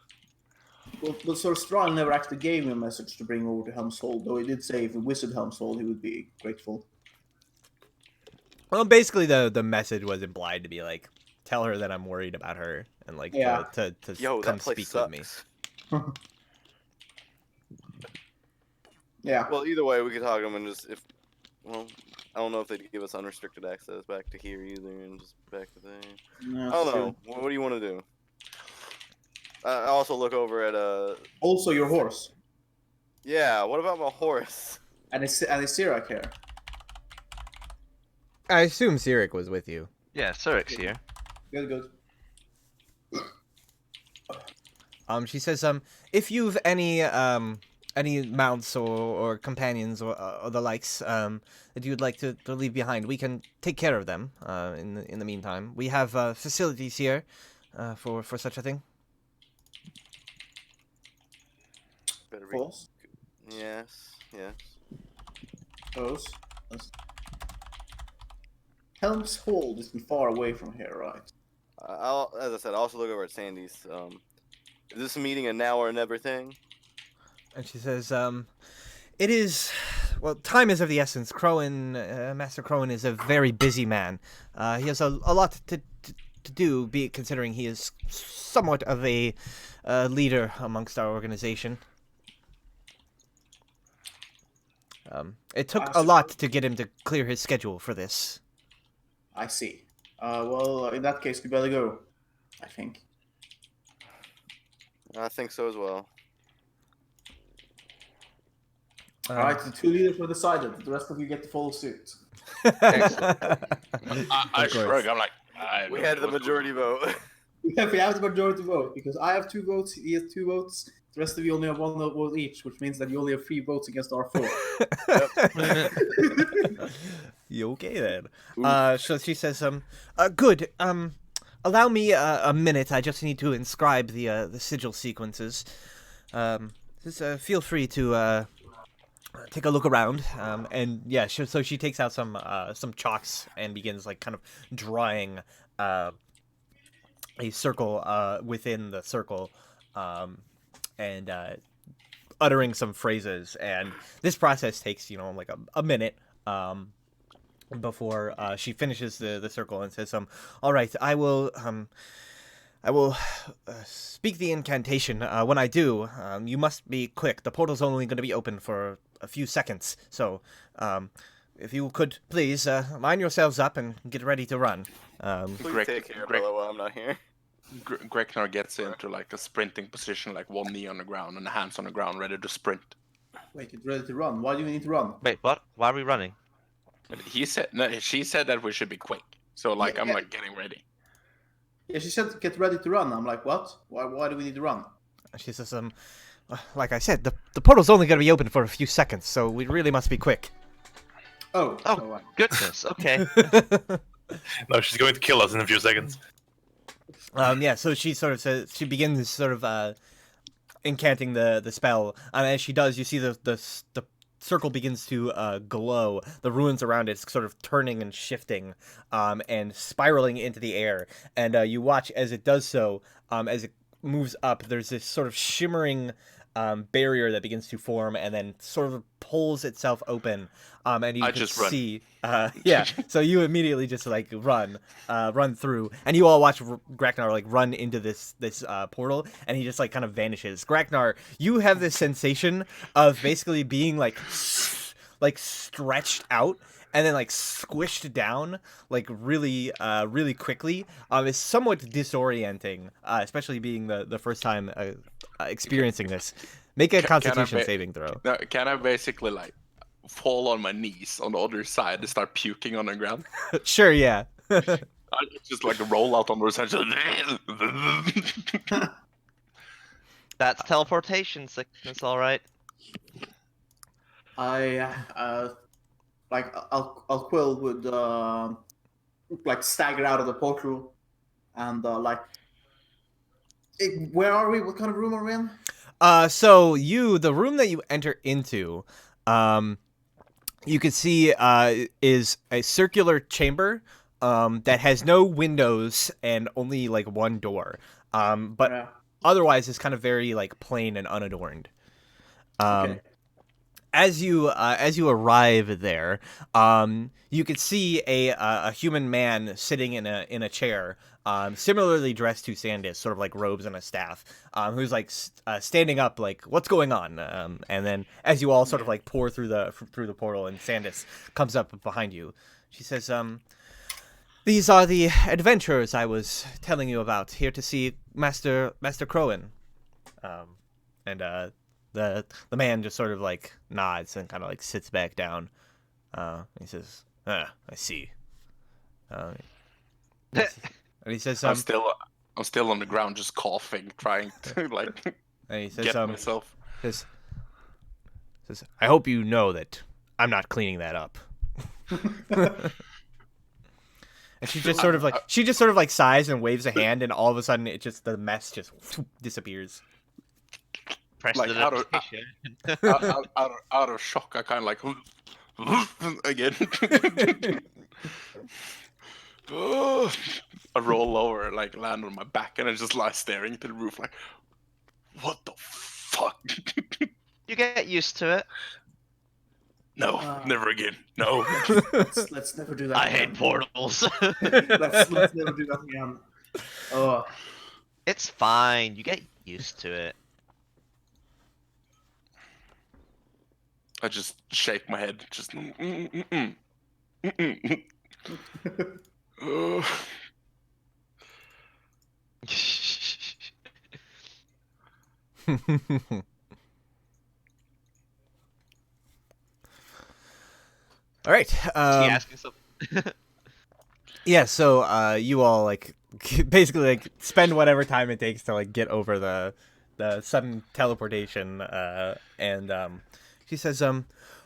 Well, so Strahd never actually gave me a message to bring over to Helm's Hold, though he did say if we visit Helm's Hold, he would be grateful. Well, basically, the message was implied to be like, tell her that I'm worried about her and like Yeah. to Yo, come that place speak sucks. with me. Yeah. Well, either way, we could talk to them and just well, I don't know if they'd give us unrestricted access back to here either, and just back to there. No, I don't true. know. What do you want to do? I also look over at Also, your horse. Yeah. What about my horse? And is Sirac here? I assume Sirik was with you. Yeah, Surik's here. Good. She says, if you've any mounts or companions or the likes, that you'd like to leave behind, we can take care of them. In the meantime, we have facilities here, for such a thing. Better be. Horse. Yes. Horse. Helm's Hold isn't far away from here, right? As I said, I also look over at Sandy's. Is this meeting a now or never thing? And she says, it is, well, time is of the essence. Master Crowan is a very busy man. He has a lot to do, considering he is somewhat of a leader amongst our organization. It took a lot to get him to clear his schedule for this. I see. Well, in that case, we better go. I think. I think so as well. Alright, the two leaders were decided. The rest of you get to follow suit. Excellent. I Of course. shrug. I'm like, We had the majority vote. We have the majority vote, because I have 2 votes, he has 2 votes. The rest of you only have 1 vote each, which means that you only have 3 votes against our 4. You okay then? So she says, good. Allow me a minute. I just need to inscribe the sigil sequences. Just feel free to take a look around. And yeah, so she takes out some chalks and begins like kind of drawing a circle within the circle, and uttering some phrases. And this process takes like a minute. Before she finishes the circle and says, all right, I will speak the incantation. When I do, you must be quick. The portal's only going to be open for a few seconds, so if you could please line yourselves up and get ready to run. Please take care, brother, while I'm not here. Greknar gets into like a sprinting position, like one knee on the ground and hands on the ground, ready to sprint. Wait, get ready to run. Why do you need to run? Wait, what? Why are we running? But she said that we should be quick. So like I'm Yeah. like getting ready. Yeah, she said get ready to run. I'm like, what? Why do we need to run? She says, like I said, the portal's only going to be open for a few seconds, so we really must be quick. Oh. Oh. Goodness, okay. No, she's going to kill us in a few seconds. Yeah, so she sort of says, she begins sort of incanting the spell, and as she does, you see the circle begins to glow. The ruins around it sort of turning and shifting, and spiraling into the air. And you watch as it does so. As it moves up, there's this sort of shimmering barrier that begins to form and then sort of pulls itself open. And you I can just run. see, yeah. So you immediately just like run through, and you all watch Graknar like run into this portal, and he just like kind of vanishes. Graknar, you have this sensation of basically being like stretched out and then like squished down like really quickly. It's somewhat disorienting, especially being the first time experiencing this. Make a Constitution saving throw. No, can I basically like fall on my knees on the other side and start puking on the ground? Sure, yeah. I just like roll out on the other side. That's teleportation sickness, all right. Quill would like stagger out of the portal, and where are we? What kind of room are we in? So the room that you enter into, you can see is a circular chamber that has no windows and only like one door. But Yeah. otherwise is kind of very like plain and unadorned. Okay. As you arrive there, you can see a human man sitting in a chair, similarly dressed to Sandis, sort of like robes and a staff, who's like standing up, like what's going on? And then as you all sort of like pour through the portal, and Sandis comes up behind you, she says, "These are the adventurers I was telling you about, here to see Master Crowan." And the man just sort of like nods and kind of like sits back down. He says, "I see." And he says, I'm still on the ground, just coughing, trying to like and he says, get myself. says, "I hope you know that I'm not cleaning that up." And she just sort of like sighs and waves a hand, and all of a sudden the mess just disappears. Press Like the out of notification. out of shock, I kind of like again. I roll over, like land on my back, and I just lie staring to the roof, like, what the fuck? You get used to it. No, never again. No. Let's never do that. I again. hate portals. Let's never do that again. Oh. It's fine. You get used to it. I just shake my head, just. All right. Is he asking something? Yeah, so you all like basically like spend whatever time it takes to like get over the sudden teleportation, and she says,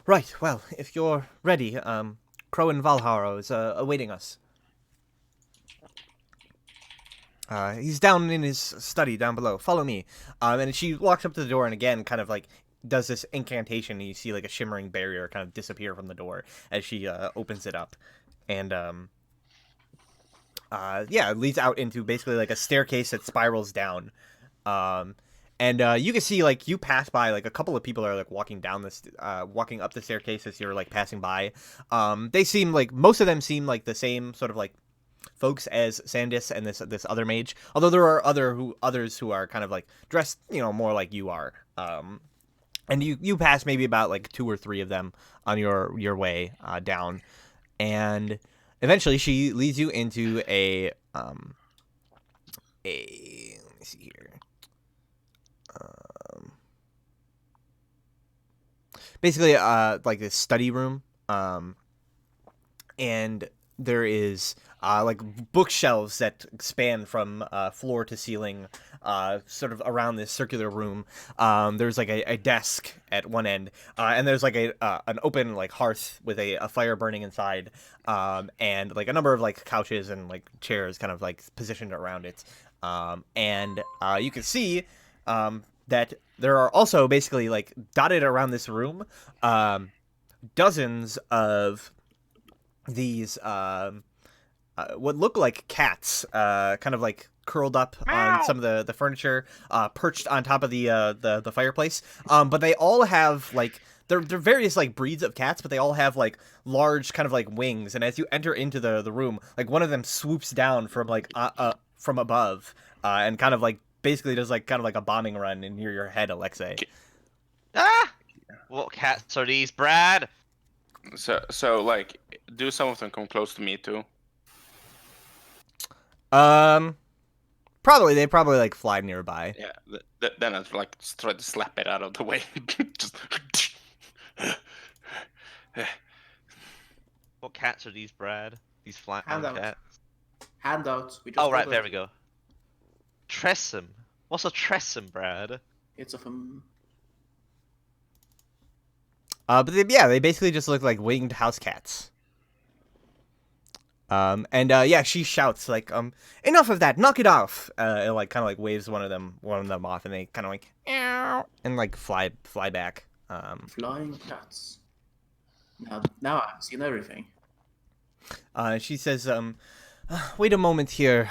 "Right, well, if you're ready, Crowan Valharo is awaiting us. He's down in his study down below. Follow me." And she walks up to the door and again kind of like does this incantation, and you see like a shimmering barrier kind of disappear from the door as she opens it up, and it leads out into basically like a staircase that spirals down. And you can see like you pass by like a couple of people are like walking up the staircase as you're like passing by. They seem like most of them seem like the same sort of like folks as Sandis and this other mage. Although there are others who are kind of like dressed, more like you are. And you pass maybe about like 2 or 3 of them on your way down, and eventually she leads you into a let me see here. Basically like this study room, and there is like bookshelves that span from floor to ceiling, sort of around this circular room. There's like a desk at one end, and there's like an open like hearth with a fire burning inside, and like a number of like couches and like chairs kind of like positioned around it. And you can see that there are also basically like dotted around this room dozens of these what look like cats, kind of like curled up on some of the furniture, perched on top of the fireplace. But they all have like they're various like breeds of cats, but they all have like large kind of like wings. And as you enter into the room, like one of them swoops down from like from above, and kind of like basically does like kind of like a bombing run near your head, Alexei. Ah! What cats are these, Brad? So like, do some of them come close to me too? Probably they probably like fly nearby. Yeah. Then I'd like try to slap it out of the way. Just. What cats are these, Brad? These flying Handout. cats. Handouts. We just Oh, right, got there it. we go. Tressum. What's a tressum, Brad? It's of But they basically just look like winged house cats. And she shouts like, enough of that, knock it off. It like kind of like waves one of them off, and they kind of like, "Meow," and like fly back. flying cats. Now I've seen everything. She says, wait a moment here.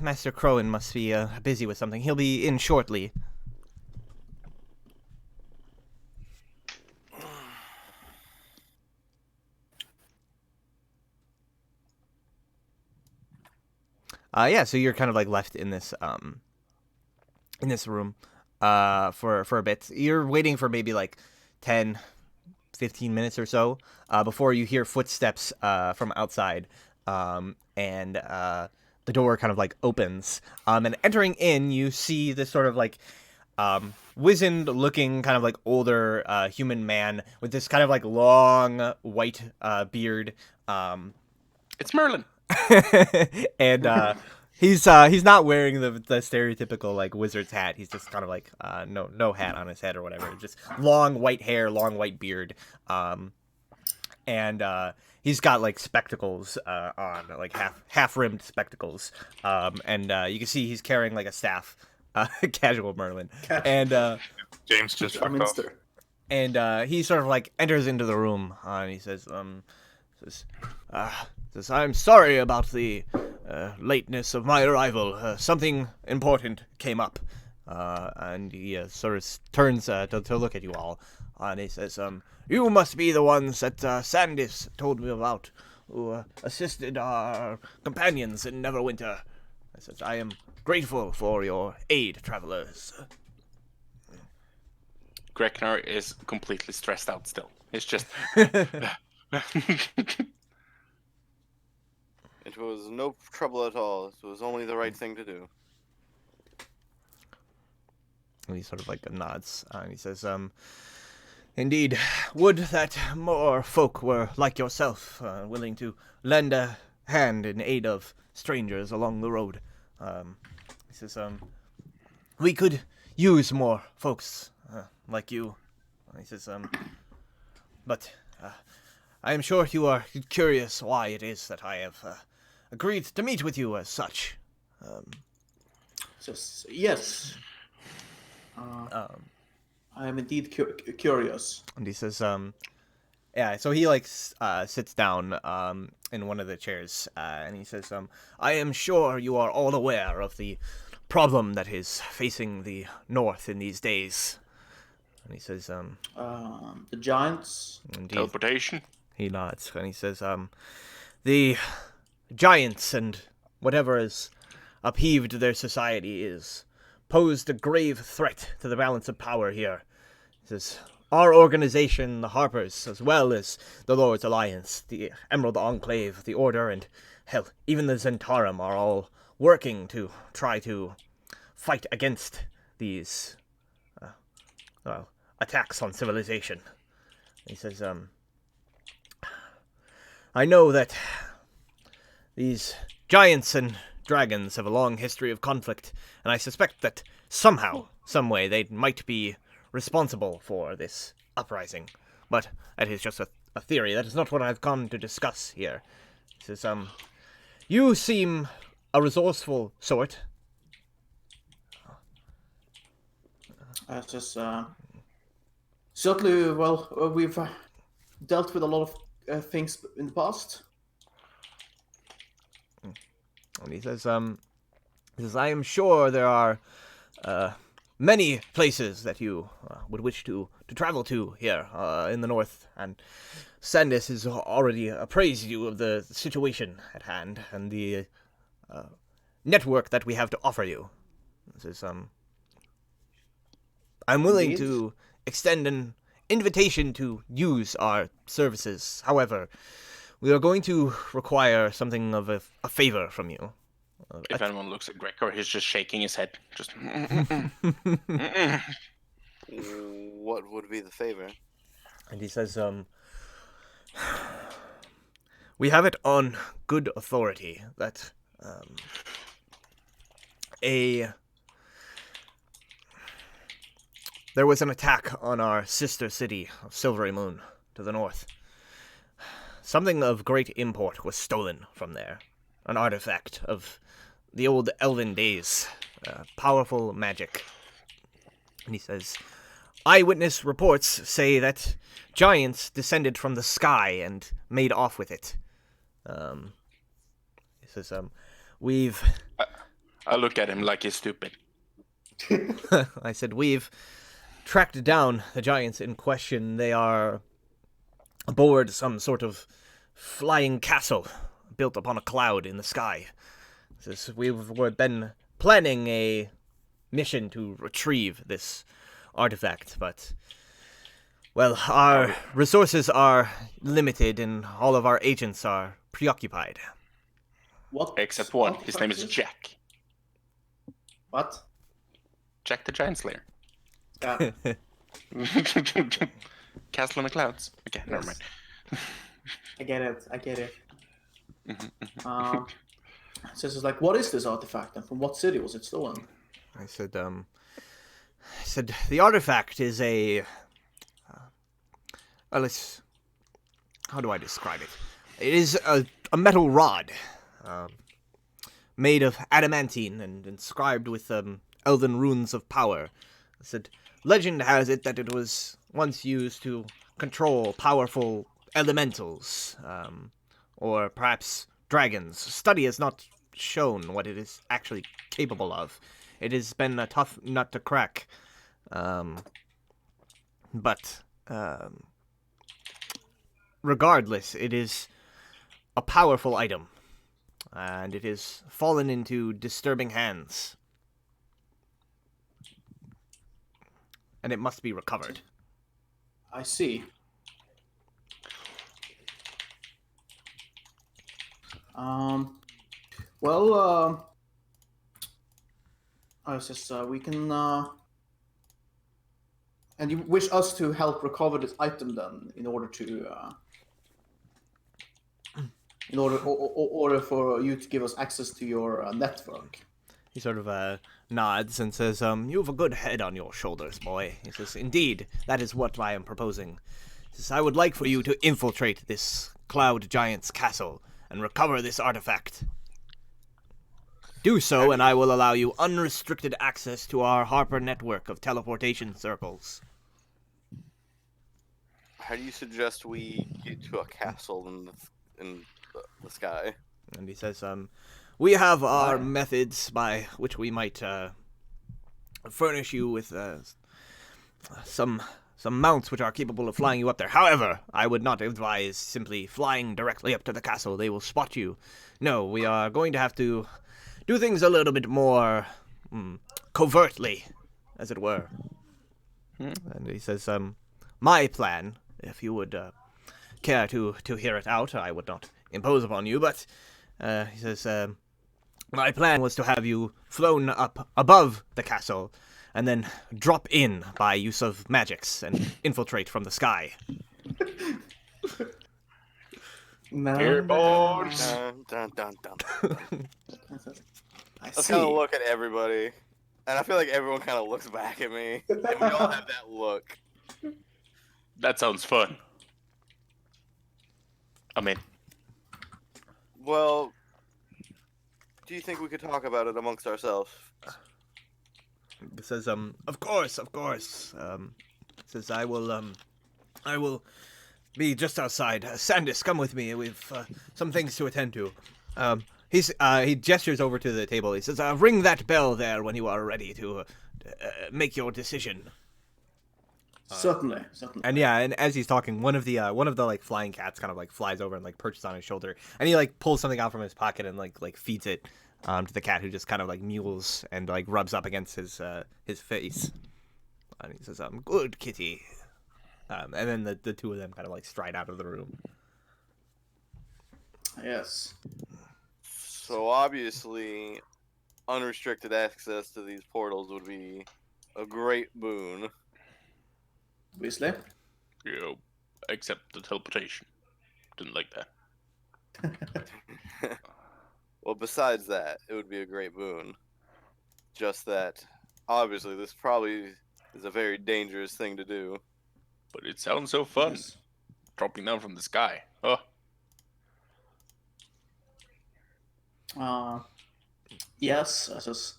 Master Crowan must be busy with something. He'll be in shortly. So you're kind of like left in this room for a bit. You're waiting for maybe like 10, 15 minutes or so before you hear footsteps from outside, and the door kind of like opens, and entering in you see this sort of like wizened looking kind of like older human man with this kind of like long white beard. It's Merlin. And he's not wearing the stereotypical like wizard's hat. He's just kind of like no hat on his head or whatever. Just long white hair, long white beard, and he's got like spectacles on, like half rimmed spectacles, and you can see he's carrying like a staff, casual Merlin, and James just fucked off. and he sort of like enters into the room, and he says, I'm sorry about the lateness of my arrival. Something important came up. And he sort of turns to look at you all. And he says, you must be the ones that Sandis told me about, who assisted our companions in Neverwinter. I says, I am grateful for your aid, travelers. Greknar is completely stressed out still. It's just. It was no trouble at all. It was only the right thing to do. And he sort of like nods, and he says, indeed, would that more folk were like yourself, willing to lend a hand in aid of strangers along the road. He says, we could use more folks like you. He says, but I am sure you are curious why it is that I have agreed to meet with you as such. Yes. I am indeed curious. And he says, so he like sits down in one of the chairs, and he says, I am sure you are all aware of the problem that is facing the North in these days. And he says, The giants. indeed. Teleportation. He nods, and he says, the giants and whatever has upheaved their society is posed a grave threat to the balance of power here. He says, our organization, the Harpers, as well as the Lord's Alliance, the Emerald Enclave, the Order, and hell, even the Zentarum are all working to try to fight against these attacks on civilization. He says, I know that these giants and dragons have a long history of conflict, and I suspect that somehow, some way, they might be responsible for this uprising. But that is just a theory. That is not what I've come to discuss here. He says, you seem a resourceful sort. Certainly, well, we've dealt with a lot of things in the past. And he says, I am sure there are many places that you would wish to travel to here in the north, and Sandis has already appraised you of the situation at hand and the network that we have to offer you. This is, I'm willing Indeed. to extend an invitation to use our services. However, we are going to require something of a favor from you. If anyone looks at Gregor, he's just shaking his head. Just. What would be the favor? And he says, we have it on good authority that there was an attack on our sister city of Silvery Moon to the north. Something of great import was stolen from there. An artifact of the old elven days. Powerful magic. And he says, eyewitness reports say that giants descended from the sky and made off with it. He says, we've... I look at him like he's stupid. I said, we've tracked down the giants in question. They are aboard some sort of flying castle built upon a cloud in the sky. Says, we've been planning a mission to retrieve this artifact, but, well, our resources are limited and all of our agents are preoccupied. What? Except one. What His name is fuck Jack. What? Jack the Giant Slayer. Yeah. Castle in the Clouds. Okay, never Yes. mind. I get it. So it's like, what is this artifact and from what city was it stolen? I said, the artifact is a, well, it's, how do I describe it? It is a metal rod, made of adamantine and inscribed with, elven runes of power. I said, legend has it that it was once used to control powerful elementals, or perhaps dragons. Study has not shown what it is actually capable of. It has been a tough nut to crack. But regardless, it is a powerful item, and it has fallen into disturbing hands. And it must be recovered. I see. Well, I says we can. And you wish us to help recover this item then, in order to, in order for you to give us access to your network. He sort of nods and says, you have a good head on your shoulders, boy. He says, indeed, that is what I am proposing. He says, I would like for you to infiltrate this Cloud Giant's castle and recover this artifact. Do so, and I will allow you unrestricted access to our Harper network of teleportation circles. How do you suggest we get to a castle in the sky? And he says, we have our methods by which we might furnish you with some mounts which are capable of flying you up there. However, I would not advise simply flying directly up to the castle. They will spot you. No, we are going to have to do things a little bit more covertly, as it were. And he says, my plan, if you would care to hear it out, I would not impose upon you, but he says, my plan was to have you flown up above the castle and then drop in by use of magics and infiltrate from the sky. Airborne. Dun, dun, dun, dun, dun. I I see. kind of look at everybody, and I feel like everyone kind of looks back at me, and we all have that look. That sounds fun. I mean, Well, do you think we could talk about it amongst ourselves? He says, of course. Says, I will be just outside. Sandis, come with me. We've some things to attend to. he gestures over to the table. He says, "Ring that bell there when you are ready to make your decision." Certainly. And yeah, and as he's talking, one of the like flying cats kind of like flies over and like perches on his shoulder, and he like pulls something out from his pocket and like feeds it to the cat, who just kind of like mews and like rubs up against his face. And he says, "Good kitty." And then the two of them kind of like stride out of the room. Yes. So obviously, unrestricted access to these portals would be a great boon. Obviously. Yeah, except the teleportation. Didn't like that. Well, besides that, it would be a great boon. Just that, obviously, this probably is a very dangerous thing to do. But it sounds so fun. Yes. Dropping down from the sky. Oh, Yes, as is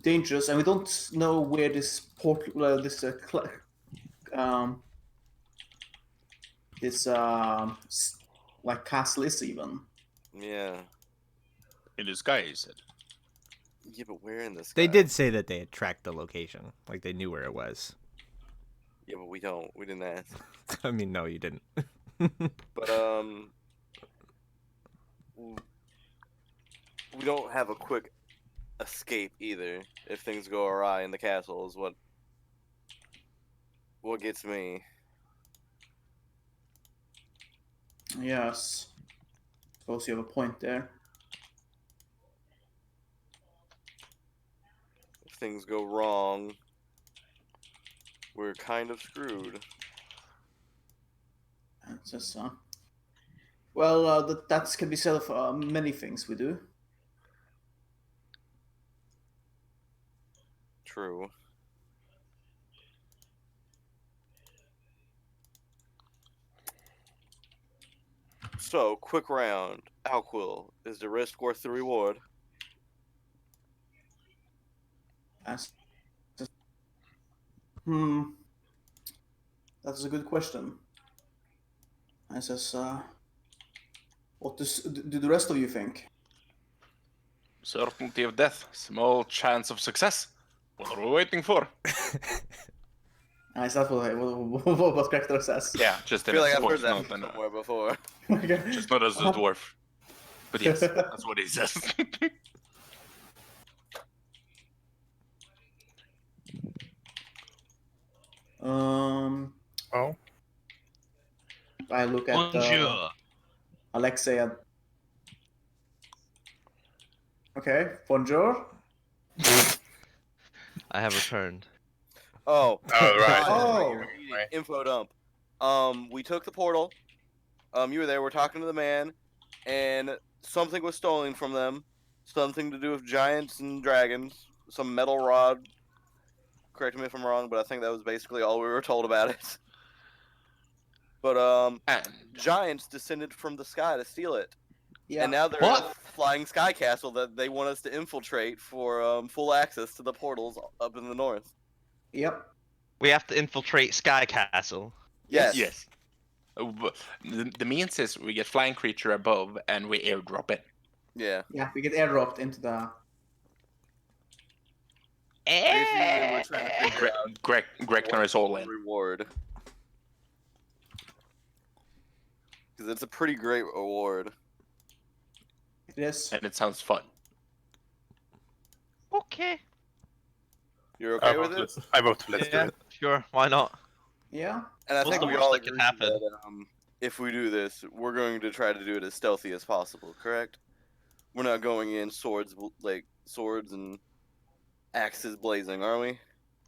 dangerous, and we don't know where this portal, this like castle is even. Yeah. in the sky, he said. Yeah, but where in the sky? They did say that they had tracked the location, like they knew where it was. Yeah, but we don't. We didn't ask. I mean, no, you didn't. But we don't have a quick escape either. If things go awry in the castle, is what gets me. Yes. Suppose you have a point there. If things go wrong, we're kind of screwed. It's just, well, that can be said of many things we do. True. So, quick round. Alquil, is the risk worth the reward? As, that's a good question. I says, what do the rest of you think? Certainty of death, small chance of success. What are we waiting for? Is that what Crackter says? Yeah, just I in feel a like I've heard sports that note, from and, somewhere before. Okay. just not as a dwarf. But yes, that's what he says. Oh, I look at Bonjour. Alexei and... Okay, bonjour. I have returned. Oh. Oh, right. Oh. Right. Info dump. We took the portal. You were there. We're talking to the man, and something was stolen from them. Something to do with giants and dragons. Some metal rod. Correct me if I'm wrong, but I think that was basically all we were told about it. But And giants descended from the sky to steal it, Yeah. and now they're What? in a flying sky castle that they want us to infiltrate for full access to the portals up in the north. Yep. We have to infiltrate Sky Castle. Yes. yes. The means is we get flying creature above and we airdrop it. Yeah. Yeah, we get airdropped into the... Basically, we're trying to figure out Greknar is all in. reward. Because it's a pretty great reward. It is. And it sounds fun. Okay. You're okay with it? I vote let's do Yeah, it. sure. Why not? Yeah. And I What's think the we worst all that could agree happen? that if we do this, we're going to try to do it as stealthy as possible. Correct? We're not going in swords and axes blazing, are we?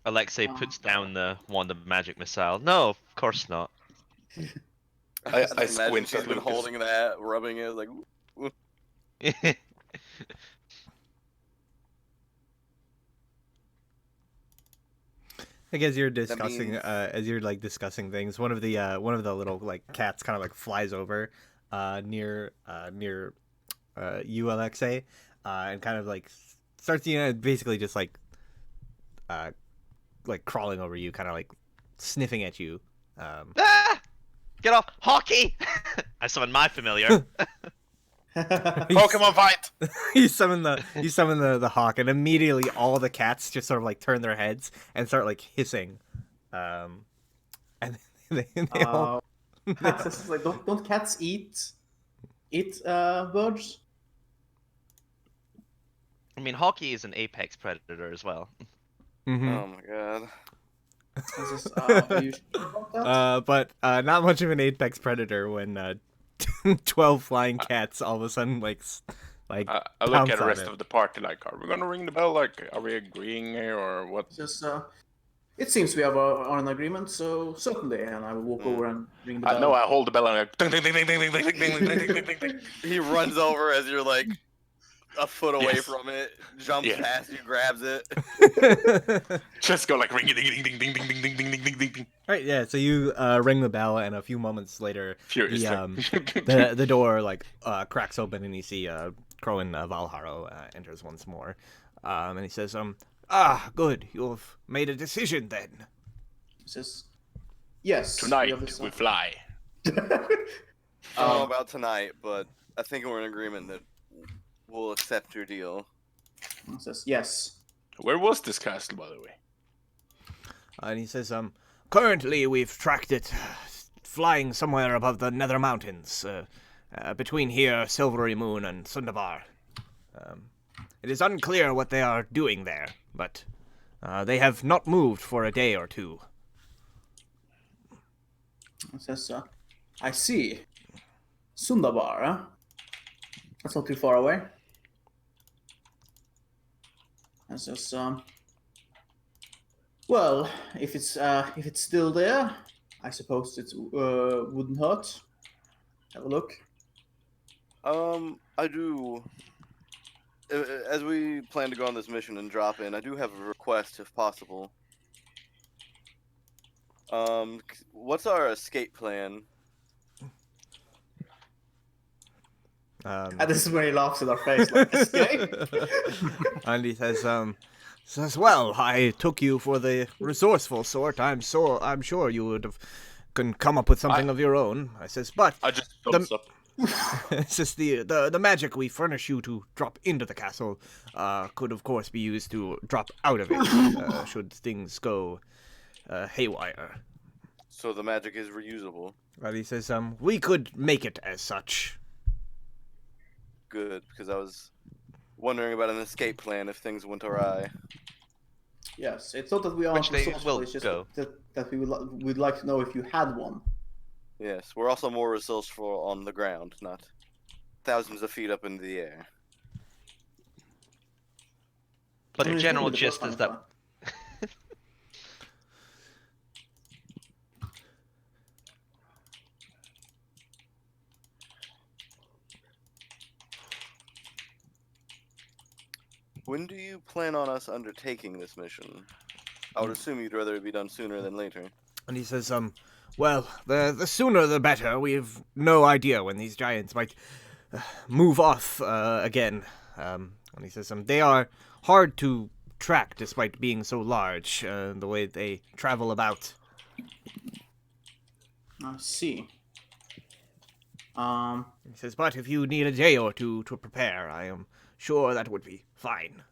Alexei puts down the wand of magic missile. No, of course not. I just imagine squint she's at been Lucas. holding that, rubbing it, like. Like as you're discussing, means- as you're like discussing things, one of the little like cats kind of like flies over, near you, Alexei, and kind of like starts basically just like crawling over you, kind of like sniffing at you. Ah! Get off! Hockey! I summoned my familiar. Pokemon fight! You summon the hawk, and immediately all the cats just sort of like turn their heads and start like hissing, and they all. Cats is like, don't cats eat birds? I mean, Hockey is an apex predator as well. Mhm. Oh my god. Are you sure about that? But not much of an apex predator when 12 flying cats all of a sudden like I look pounce at the on rest it. of the party like, are we gonna ring the bell? Like, are we agreeing here or what? It seems we are in agreement, so certainly, and I will walk over and ring the bell. No, I hold the bell and I ding ding ding ding ding ding ding ding ding ding ding ding. He runs over as you're like a foot away Yes. from it, jumps Yes. past you, grabs it. Just go like ring ding ding ding ding ding ding ding ding ding ding ding. Right, yeah. So you ring the bell, and a few moments later, Furiously. the door like cracks open, and you see Crowin Valharo enters once more, and he says, good, you've made a decision then." He says, yes. Tonight have this, we fly. I don't know about tonight, but I think we're in agreement that we'll accept your deal. He says, yes. Where was this castle, by the way? And he says, "Currently we've tracked it, flying somewhere above the Nether Mountains, between here, Silvery Moon, and Sundabar. It is unclear what they are doing there, but they have not moved for a day or two." He says, I see. Sundabar, huh? That's not too far away. He says, well, if it's still there, I suppose it wouldn't hurt. Have a look. I do. As we plan to go on this mission and drop in, I do have a request, if possible. What's our escape plan? And this is when he laughs in our face, like, escape? And he says, "Well, I took you for the resourceful sort. I'm sure you would have can come up with something of your own." I says, "But I just thumbs up. it's just the magic we furnish you to drop into the castle could of course be used to drop out of it should things go haywire." So the magic is reusable. And he says, "We could make it as such." Good, because I was wondering about an escape plan if things went awry. Yes, it's not that we Which aren't they resourceful, will it's just go. that we'd like to know if you had one. Yes, we're also more resourceful on the ground, not thousands of feet up into the air. But I mean, the it's general gonna be the gist first is time, that When do you plan on us undertaking this mission? I would assume you'd rather it be done sooner than later. And he says, "Well, the sooner the better. We've no idea when these giants might move off again." And he says, "They are hard to track despite being so large, the way they travel about." I see. He says, "But if you need a day or two to prepare, I am sure that would be fine."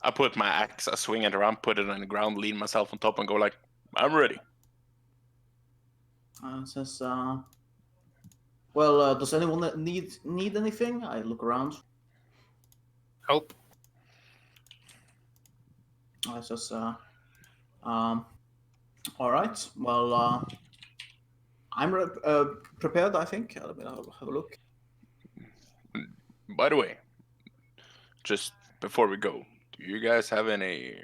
I put my axe, I swing it around, put it on the ground, lean myself on top, and go like, I'm ready. Says, well, does anyone need anything? I look around. Help. Says, all right. Well, I'm prepared. I think. I'll have a look. By the way, just before we go, do you guys have any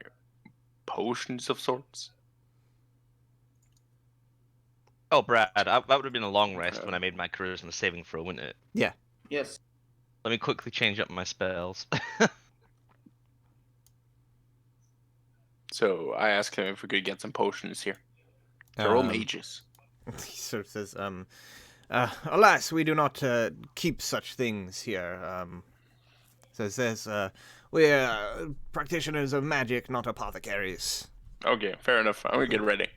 potions of sorts? oh, Brad, that would have been a long rest when I made my charisma saving throw, wouldn't it? Yes. Let me quickly change up my spells. So I asked him if we could get some potions here. They're all Um, mages. He sort of says, "Alas, we do not keep such things here." Says this, "We're practitioners of magic, not apothecaries." Okay, fair enough. I'm gonna get ready.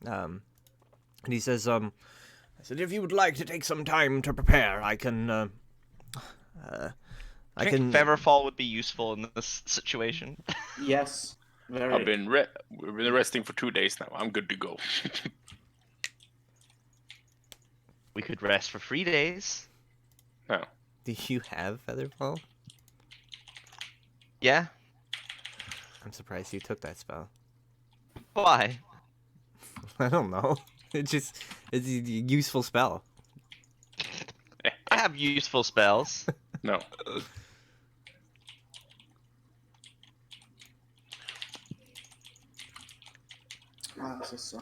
And he says, I said, if you would like to take some time to prepare, I can. I think Featherfall would be useful in this situation. Yes. Very. We've been resting for 2 days now. I'm good to go. We could rest for 3 days. No. Do you have Featherfall? Yeah. I'm surprised you took that spell. Why? I don't know. It's a useful spell. I have useful spells. No. This is,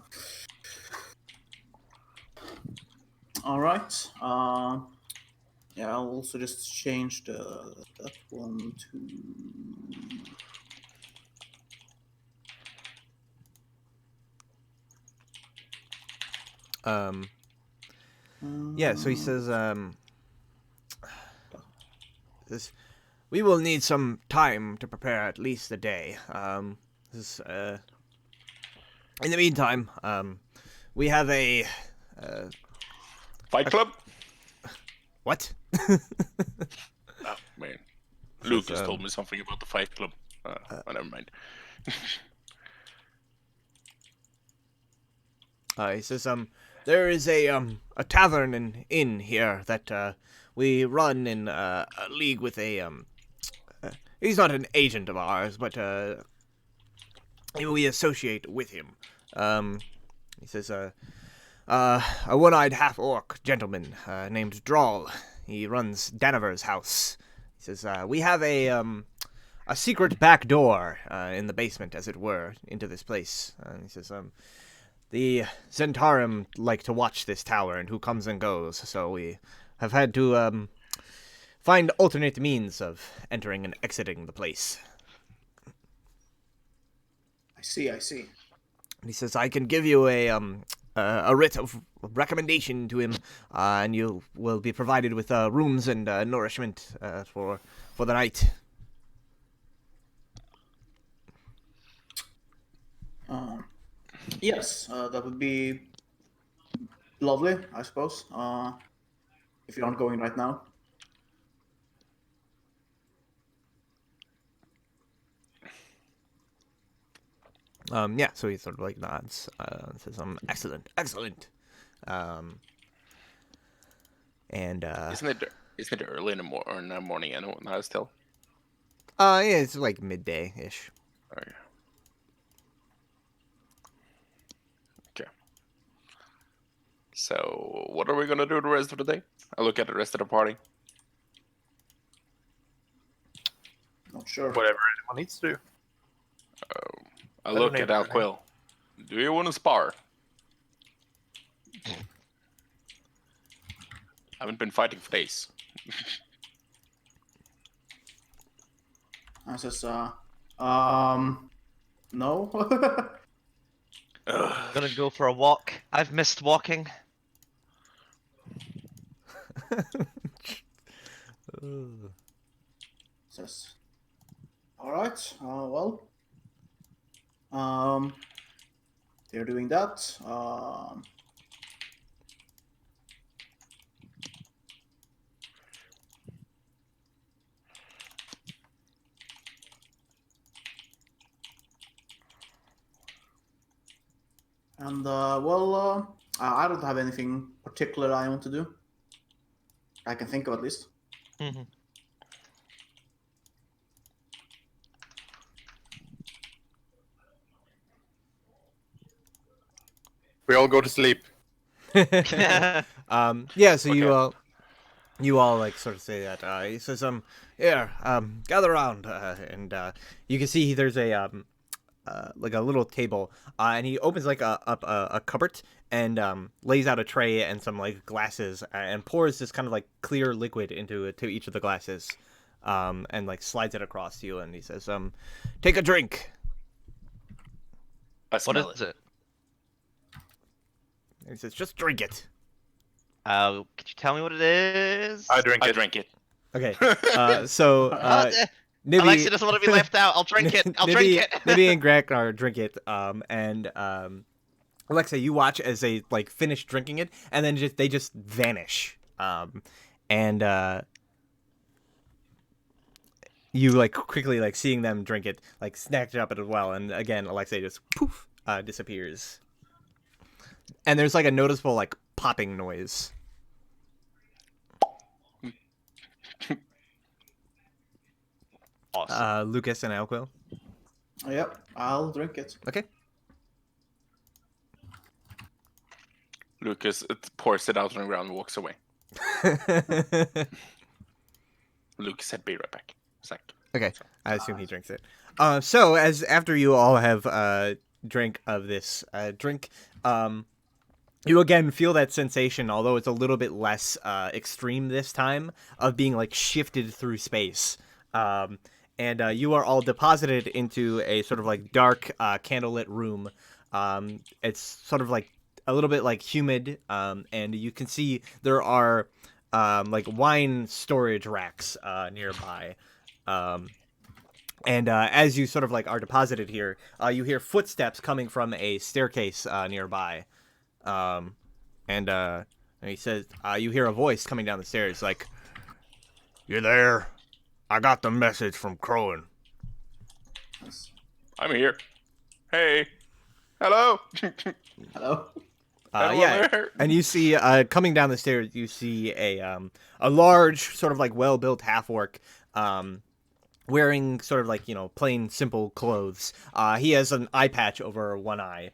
all right. Yeah, I'll also just change that one to. Yeah, so he says, this, we will need some time to prepare at least a day. This, in the meantime, we have a, Fight Club? what? Oh, man. Lucas told me something about the Fight Club. Never mind. He says, there is a tavern and inn here that, we run in, a league with a, he's not an agent of ours, but, we associate with him. He says, a one-eyed half-orc gentleman, named Drawl. He runs Daniver's house. He says, we have a secret back door, in the basement, as it were, into this place. He says, the Zentarum like to watch this tower and who comes and goes, so we have had to, find alternate means of entering and exiting the place. I see. He says, I can give you a writ of recommendation to him, and you will be provided with rooms and nourishment for the night. Yes, that would be lovely, I suppose. If you aren't going right now. Yeah, so he sort of like nods, says, excellent. And Isn't it early in the morning now still? yeah, it's like midday-ish. Okay. Okay. So, what are we gonna do the rest of the day? I look at the rest of the party. Not sure. Whatever anyone needs to do. I don't look need at anything. Alquill. Do you want to spar? Haven't been fighting for days. I says, no. I'm gonna go for a walk. I've missed walking. Says, all right. Well, they're doing that. And well, I don't have anything particular I want to do. I can think of at least. Mm-hmm. We all go to sleep. Yeah, so Okay. you all like sort of say that. He says, here, gather around, and you can see there's a like a little table, and he opens like a cupboard and lays out a tray and some like glasses, and pours this kind of like clear liquid to each of the glasses, and like slides it across to you, and he says, take a drink. I What smell is it. it? And he says, just drink it. Could you tell me what it is? I drink I it. drink it. Okay, so Nibby, Alexia doesn't want to be left out. I'll drink it. I'll drink it. Nibby and Greg are drink it, and Alexa, you watch as they like finish drinking it, and then they just vanish. And you like quickly like seeing them drink it, like snatch it up as well, and again, Alexei just poof disappears. And there's like a noticeable like popping noise. Awesome. Lucas and Alquil. Yep, I'll drink it. Okay. Lucas pours it out on the ground and walks away. Lucas said, "Be right back." Sec. Okay, I assume he drinks it. So as after you all have drink of this drink, you again feel that sensation, although it's a little bit less extreme this time, of being like shifted through space. And you are all deposited into a sort of like dark candlelit room. It's sort of like a little bit like humid, and you can see there are like wine storage racks nearby. And as you sort of like are deposited here, you hear footsteps coming from a staircase nearby. And he says, you hear a voice coming down the stairs, like, "You there? I got the message from Crowan." I'm here. Hey. Hello. Hello. Anyone Yeah, there? and you see coming down the stairs, you see a large sort of like well-built half-orc, wearing sort of like plain simple clothes. He has an eye patch over one eye,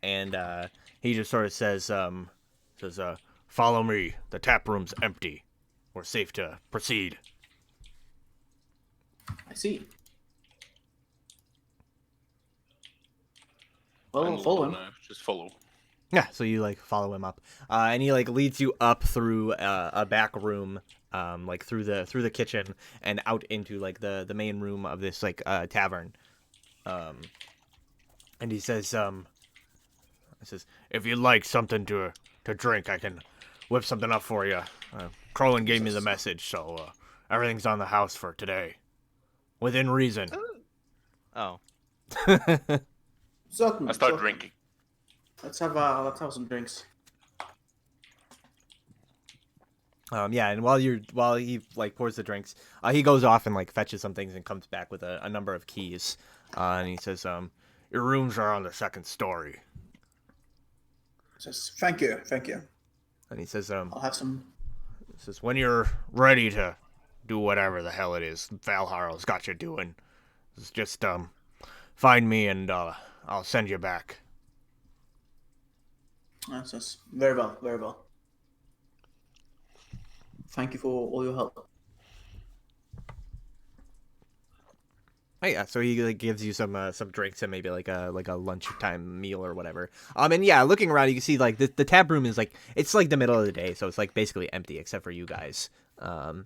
and he just sort of says, "Follow me. The tap room's empty. We're safe to proceed." I see. I Well, moved follow on, him. just follow. Yeah, so you like follow him up, and he like leads you up through a back room, like through the kitchen and out into like the main room of this like tavern. And he says, "If you'd like something to drink, I can whip something up for you. Crowan gave me the message, so everything's on the house for today, within reason." Oh. Certainly. I start certainly. drinking. Let's have some drinks. Yeah, and while he like pours the drinks, he goes off and like fetches some things and comes back with a number of keys. And he says, "Your rooms are on the second story." Says, thank you. And he says, I'll have some. "When you're ready to do whatever the hell it is Valharl's got you doing, just find me and I'll send you back." Says, very well. Thank you for all your help. Oh, yeah, so he like gives you some drinks and maybe like a lunchtime meal or whatever. And yeah, looking around, you can see like the tap room is like it's like the middle of the day, so it's like basically empty except for you guys. And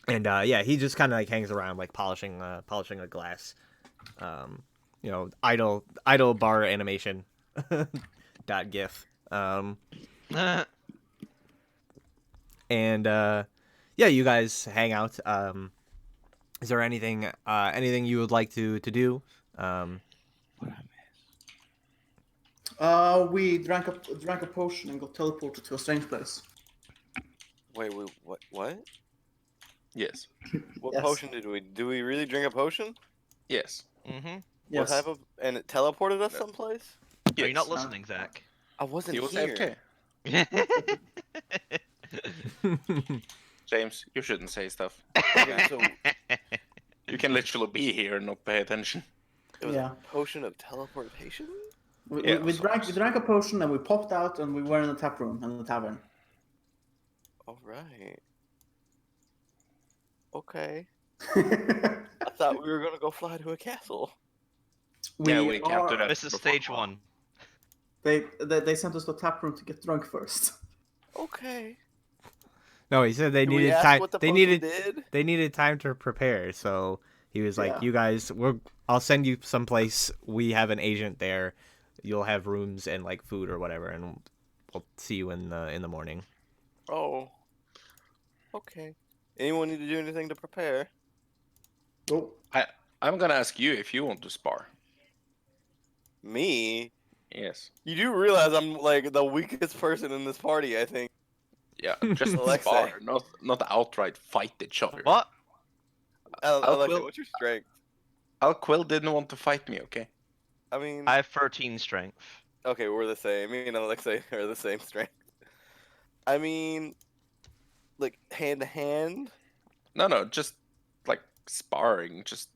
yeah, he just kind of like hangs around like polishing a glass. Idle bar animation. .gif. And yeah, you guys hang out. Is there anything you would like to do? We drank a potion and got teleported to a strange place. Wait, what? Yes. What Yes. potion did we? Do we really drink a potion? Yes. Mm-hmm. Yes. What type of? And it teleported us someplace? Are you not Yes. listening, Zach? I wasn't He was here. AFK. James, you shouldn't say stuff. Okay, so You can literally be here and not pay attention. it was Yeah. a potion of teleportation? Yeah, We so- drank a potion and we popped out and we were in the tap room in the tavern. Alright. Okay. we I thought we were gonna go fly to a castle. Yeah, we camped it at- This is before. stage one. They sent us to the tap room to get drunk first. Okay. No, he said they Did we needed ask time. what the They potion needed did? time to prepare. So he was like, Yeah. "You guys, I'll send you someplace. We have an agent there. You'll have rooms and like food or whatever, and we'll see you in the morning." Oh. Okay. Anyone need to do anything to prepare? Oh, I'm gonna ask you if you want to spar. Me? Yes. You do realize I'm like the weakest person in this party, I think. Yeah, just Alexei. spar, not outright fight each other. What? Alexei, Quill- what's your strength? Quill didn't want to fight me, okay? I mean, I have 13 strength. okay, we're the same. Me and Alexei are the same strength. I mean, like hand to hand. No, just like sparring, just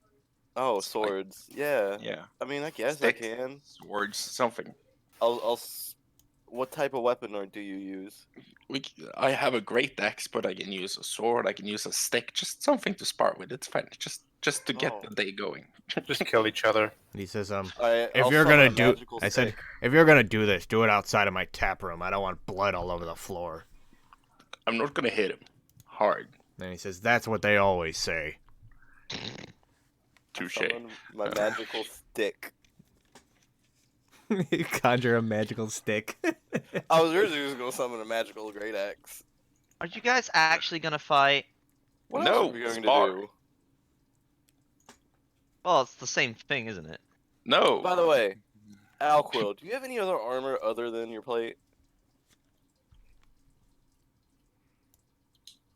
Oh, It's like- swords. Yeah. yeah. I mean, I guess Stick, I can. swords, something. What type of weapon or do you use? I have a great axe, but I can use a sword. I can use a stick, just something to spar with. It's fine, just to get Oh. the day going. Just kill each other. And he says, Alright, if I'll you're summon gonna a do, magical I said, stick. if you're gonna do this, do it outside of my tap room. I don't want blood all over the floor. I'm not gonna hit him hard. And he says, that's what they always say. Touche. Summon my magical stick. Conjure a magical stick. I was originally just gonna summon a magical great axe. Are you guys actually gonna fight? What No, else are we going spar. to do? Well, it's the same thing, isn't it? No. By the way, Alquill, do you have any other armor other than your plate?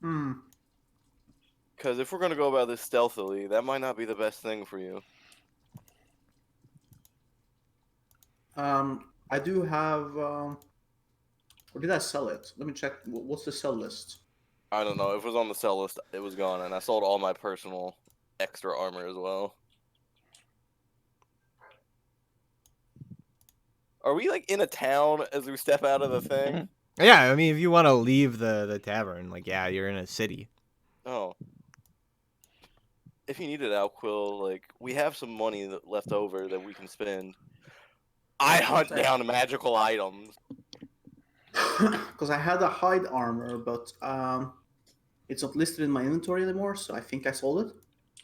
Hmm. Because if we're gonna go about this stealthily, that might not be the best thing for you. I do have. Or did I sell it? Let me check. What's the sell list? I don't know. If it was on the sell list, it was gone, and I sold all my personal extra armor as well. Are we like in a town as we step out of the thing? Yeah, I mean, if you want to leave the tavern, like, yeah, you're in a city. Oh. If you needed Alquill, like, we have some money left over that we can spend. I hunt down magical items. Because I had a hide armor, but it's not listed in my inventory anymore, so I think I sold it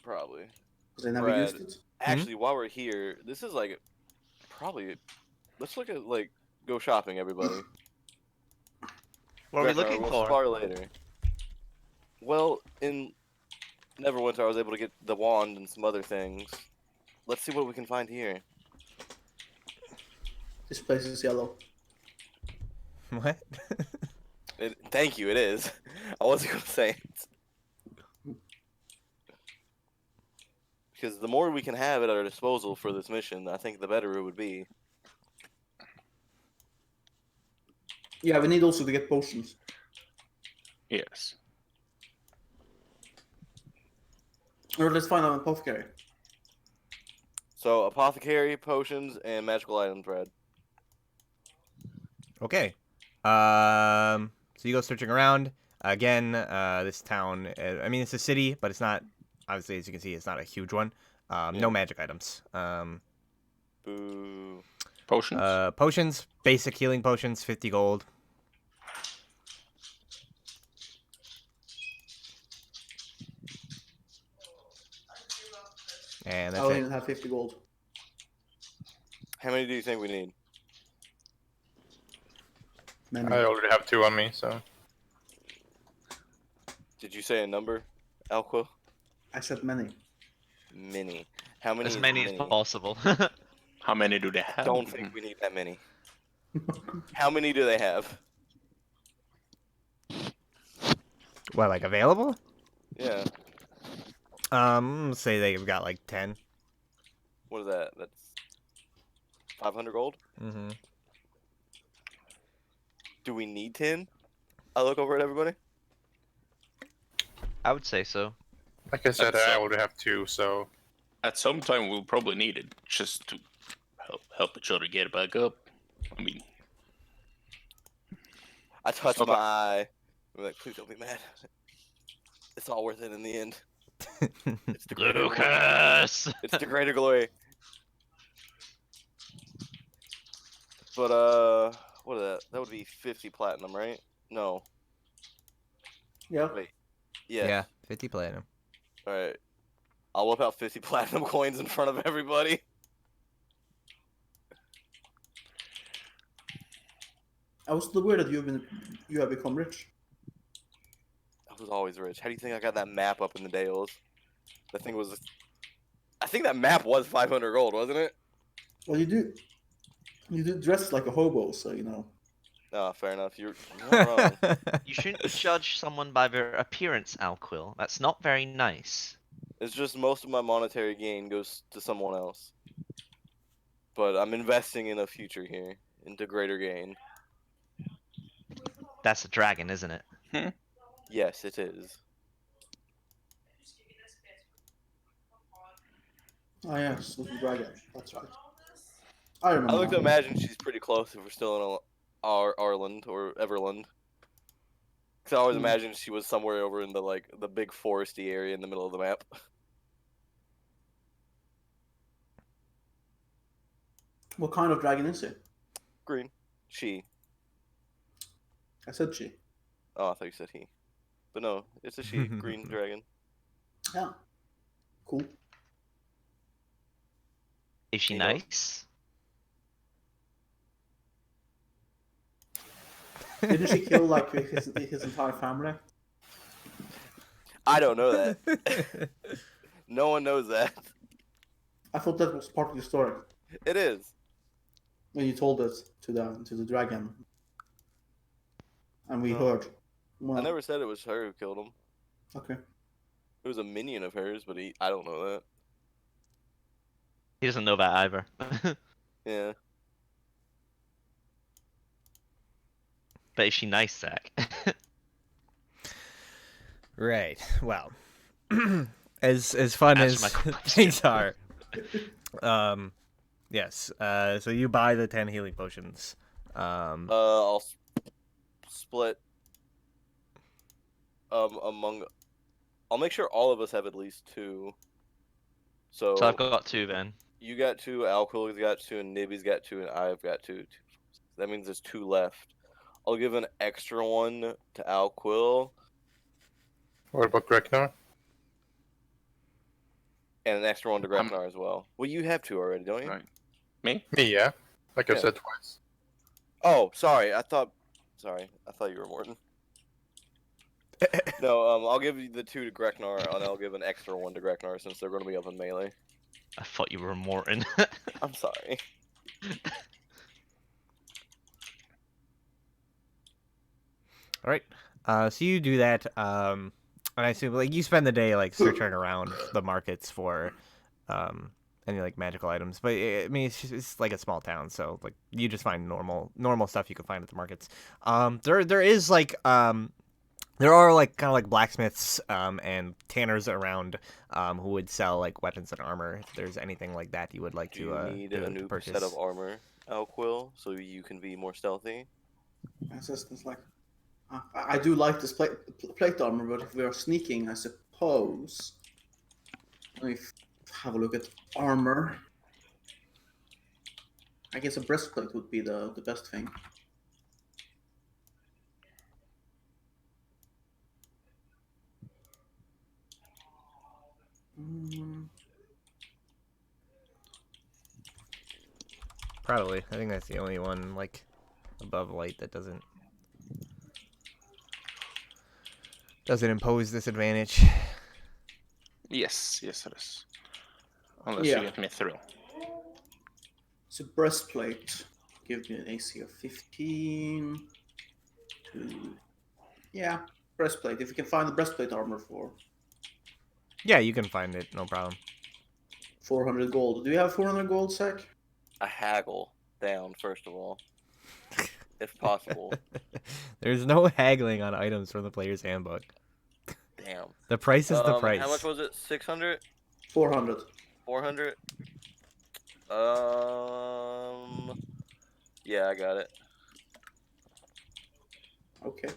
Probably. because I never Brad. used it. Actually, while we're here, this is like probably. Let's look at like go shopping, everybody. What are we Grekar, looking we'll for? spar later. Well, in Neverwinter, I was able to get the wand and some other things. Let's see what we can find here. This place is yellow. What? Thank you. It is. I wasn't gonna say it. Because the more we can have at our disposal for this mission, I think the better it would be. Yeah, we need also to get potions. Yes. Or let's find an apothecary. So, apothecary, potions, and magical items, Brad. Okay. So you go searching around. Again, this town, I mean, it's a city, but it's not, obviously, as you can see, it's not a huge one. Yeah. No magic items. Boo. Potions. Potions, basic healing potions, 50 gold. And I that's only it. have 50 gold. How many do you think we need? Many. I already have 2 on me, so. Did you say a number, Alqua? I said many. Many. How many? As is many as possible. How many do they have? Don't think we need that many. How many do they have? What, like available? Yeah. Let's say they've got like 10. What is that? That's 500 gold? Mm-hmm. Do we need 10? I look over at everybody. I would say so. Like I said, That's I so- already have 2, so. At some time, we'll probably need it just to help each other get back up. I mean, I touch Okay. my eye. I'm like, please don't be mad. It's all worth it in the end. It's the greater glory. Lucas! It's the greater glory. But what is that? That would be 50 platinum, right? No. Yeah. Wait. Yeah. Yeah, 50 platinum. All right. I'll whip out 50 platinum coins in front of everybody. I was still weird that you have become rich. I was always rich. How do you think I got that map up in the Dales? That thing was. I think that map was 500 gold, wasn't it? Well, you do. You do dress like a hobo, so you know. Ah, fair enough. You're not wrong. You shouldn't judge someone by their appearance, Alquil. That's not very nice. It's just most of my monetary gain goes to someone else. But I'm investing in a future here, into greater gain. That's a dragon, isn't it? Yes, it is. Oh yes, little dragon. That's right. I I remember like to now. imagine she's pretty close if we're still in Arland or Everland. Because I always Hmm. imagined she was somewhere over in the big foresty area in the middle of the map. What kind of dragon is it? Green. She. I said she. Oh, I thought you said he. But no, it's a she. Green dragon. Yeah. Cool. Is she You know? nice? Didn't she kill like his entire family? I don't know that. No one knows that. I thought that was part of the story It is. when you told it to the dragon, and we No. heard. Well, I never said it was her who killed him. Okay. It was a minion of hers, but I don't know that. He doesn't know that either. Yeah. But is she nice, Zach? Right. Well, as fun Answer as my question. things are, yes. So you buy the 10 healing potions. I'll split among. I'll make sure all of us have at least 2. So, So I've got 2 then. you got 2, Alcool's got 2, and Nibby's got 2, and I've got 2. That means there's 2 left. I'll give an extra one to Alquil What about Greknar? and an extra one to I'm- Greknar as well. Well, you have 2 already, don't you? Right. Me? Me, yeah. Like I've Yeah. said twice. Oh, sorry. Sorry, I thought you were Morton. No, I'll give you the 2 to Greknar, and I'll give an extra one to Greknar since they're going to be up in melee. I thought you were Morton. I'm sorry. All right. So you do that. And I assume like you spend the day like searching around the markets for any like magical items. But I mean, it's like a small town, so like you just find normal stuff you can find at the markets. There is like there are like kind of like blacksmiths and tanners around who would sell like weapons and armor. If there's anything like that you would like Do you need to a new purchase. set of armor, Alquil, so you can be more stealthy? Assistant's like, I do like this plate armor, but if we are sneaking, I suppose. Let me have a look at armor. I guess a breastplate would be the best thing. Mm, Probably. I think that's the only one like above light that doesn't impose disadvantage. Yes, it is. Unless Yeah. you get me through. it's a breastplate. Give me an AC of 15. Yeah, breastplate. If you can find the breastplate armor for Yeah, you can find it, no problem. 400 gold. Do you have 400 gold, Sec? A haggle down, first of all. If possible. There's no haggling on items from the player's handbook. Damn. The price is the price. How much was it? 600? 400. 400? Yeah, I got it. Okay.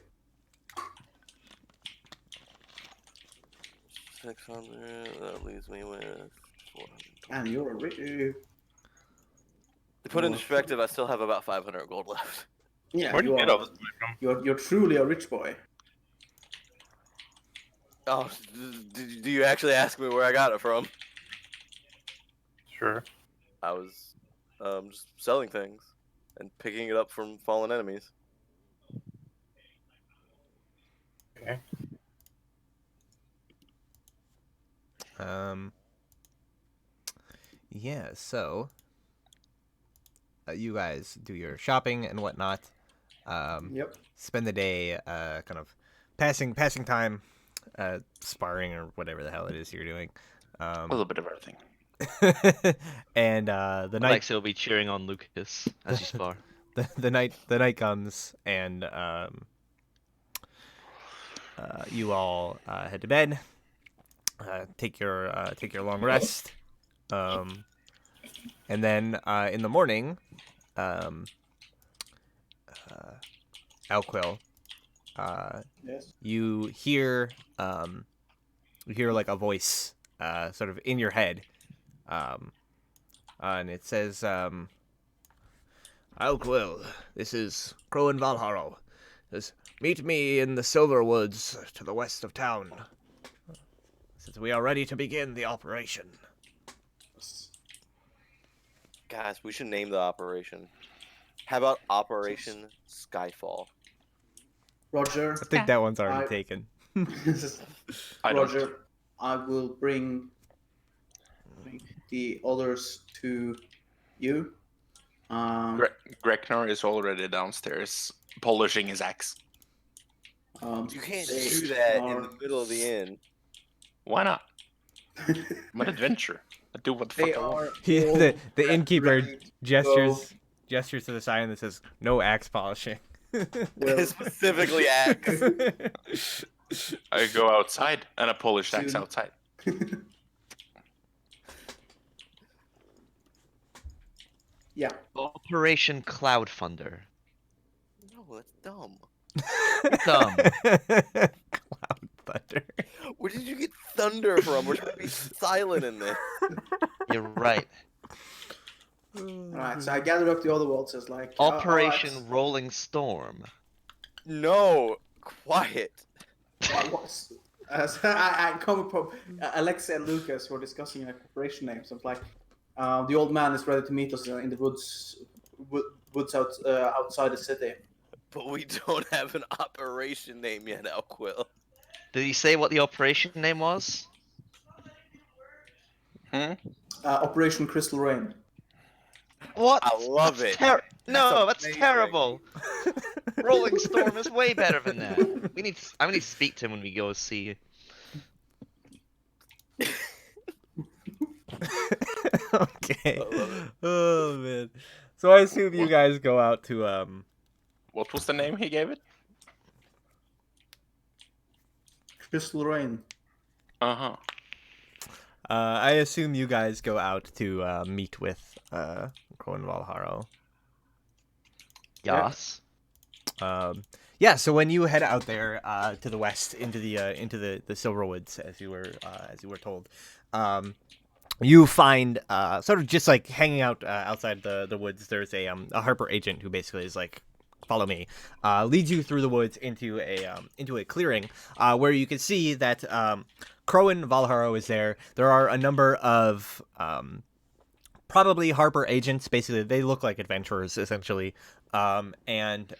600, that leaves me with 400. And you're a rich. To put into perspective, I still have about 500 gold left. Yeah, Where do you get all this money from? You're truly a rich boy. Oh, do you actually ask me where I got it from? Sure. I was just selling things and picking it up from fallen enemies. Okay. Yeah, so you guys do your shopping and whatnot. Yep. Spend the day kind of passing time, sparring or whatever the hell it is you're doing. A little bit of everything. And the night Alexia will be cheering on Lucas as you spar. the night comes and you all head to bed. Take your long rest. And then in the morning, Alquill, Yes. you hear like a voice sort of in your head, and it says, Alquill, this is Crowan Valharo. Says, meet me in the Silver Woods to the west of town. Since we are ready to begin the operation. Guys, we should name the operation. How about Operation Skyfall? Roger. I think that one's already I- taken. I don't. Roger, I will bring the others to you. Greknar is already downstairs polishing his axe. You can't they do that in are- the middle of the inn. Why not? I'm an adventure. I do what the They fuck I want. are The all innkeeper ready to gestures to the sign that says no axe polishing. Well, Specifically axe. I go outside and I polish axe Soon. outside. yeah. Operation Cloud Thunder. No, that's dumb. Dumb. Cloud thunder. Where did you get thunder from? We're trying to be silent in this. You're right. Alright, so I gathered up the other worlds as like Operation Rolling Storm. No, quiet. I come upon Alexa and Lucas were discussing like operation names. I'm like, the old man is ready to meet us in the woods outside the city. But we don't have an operation name yet, Alquill. Did he say what the operation name was? Operation Crystal Rain. What? I love That's it. No, that's amazing. terrible. Rolling Storm is way better than that. I need to speak to him when we go see. Okay. I love it. Oh man. So I assume you guys go out to What was the name he gave it? Crystal Rain. Uh-huh. I assume you guys go out to meet with Crowan Valharo. Yes. Yeah, so when you head out there to the west into the Silverwoods, as you were told, you find sort of just like hanging out outside the woods. There's a Harper agent who basically is like, follow me, leads you through the woods into a clearing where you can see that Crowan Valharo is there. There are a number of probably Harper agents. Basically, they look like adventurers essentially, and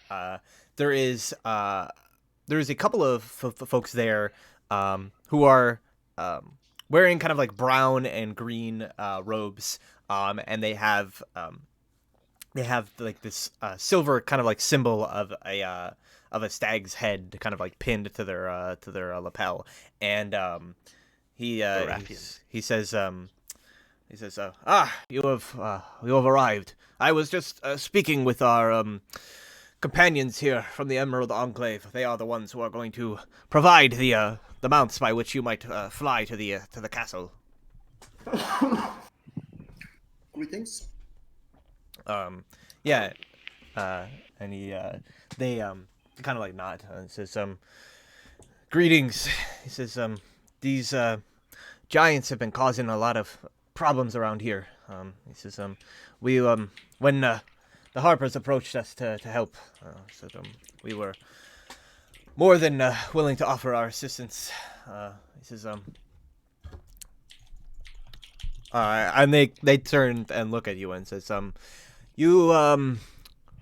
there is a couple of folks there who are wearing kind of like brown and green robes, and they have like this silver kind of like symbol of a stag's head kind of like pinned to their lapel, and he says you have arrived. I was just speaking with our companions here from the Emerald Enclave. They are the ones who are going to provide the mounts by which you might fly to the castle. Greetings. Yeah, and they kind of like nod and says, greetings. He says, these giants have been causing a lot of problems around here. He says, we when the Harpers approached us to help, so we were more than willing to offer our assistance. He says, and they turn and look at you and says, you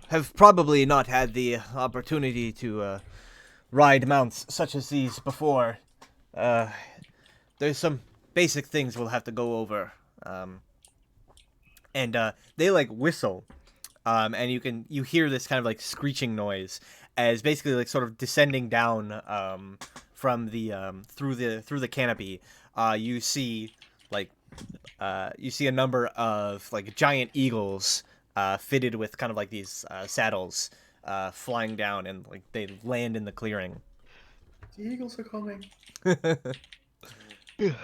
have probably not had the opportunity to ride mounts such as these before. There's some basic things we'll have to go over. And they like whistle, and you hear this kind of like screeching noise as basically like sort of descending down from the through the canopy. You see like a number of like giant eagles fitted with kind of like these saddles flying down, and like they land in the clearing. The eagles are coming. The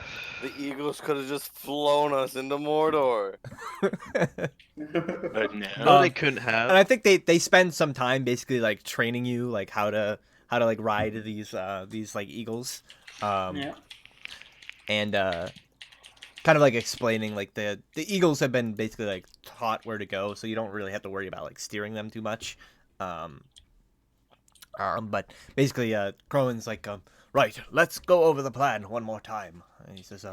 Eagles could have just flown us into Mordor. But no. No, they couldn't have. And I think they spend some time basically like training you like how to like ride these like eagles, Yeah. and kind of like explaining like the eagles have been basically like taught where to go, so you don't really have to worry about like steering them too much. But basically, Crowan's like, right, let's go over the plan one more time. And he says,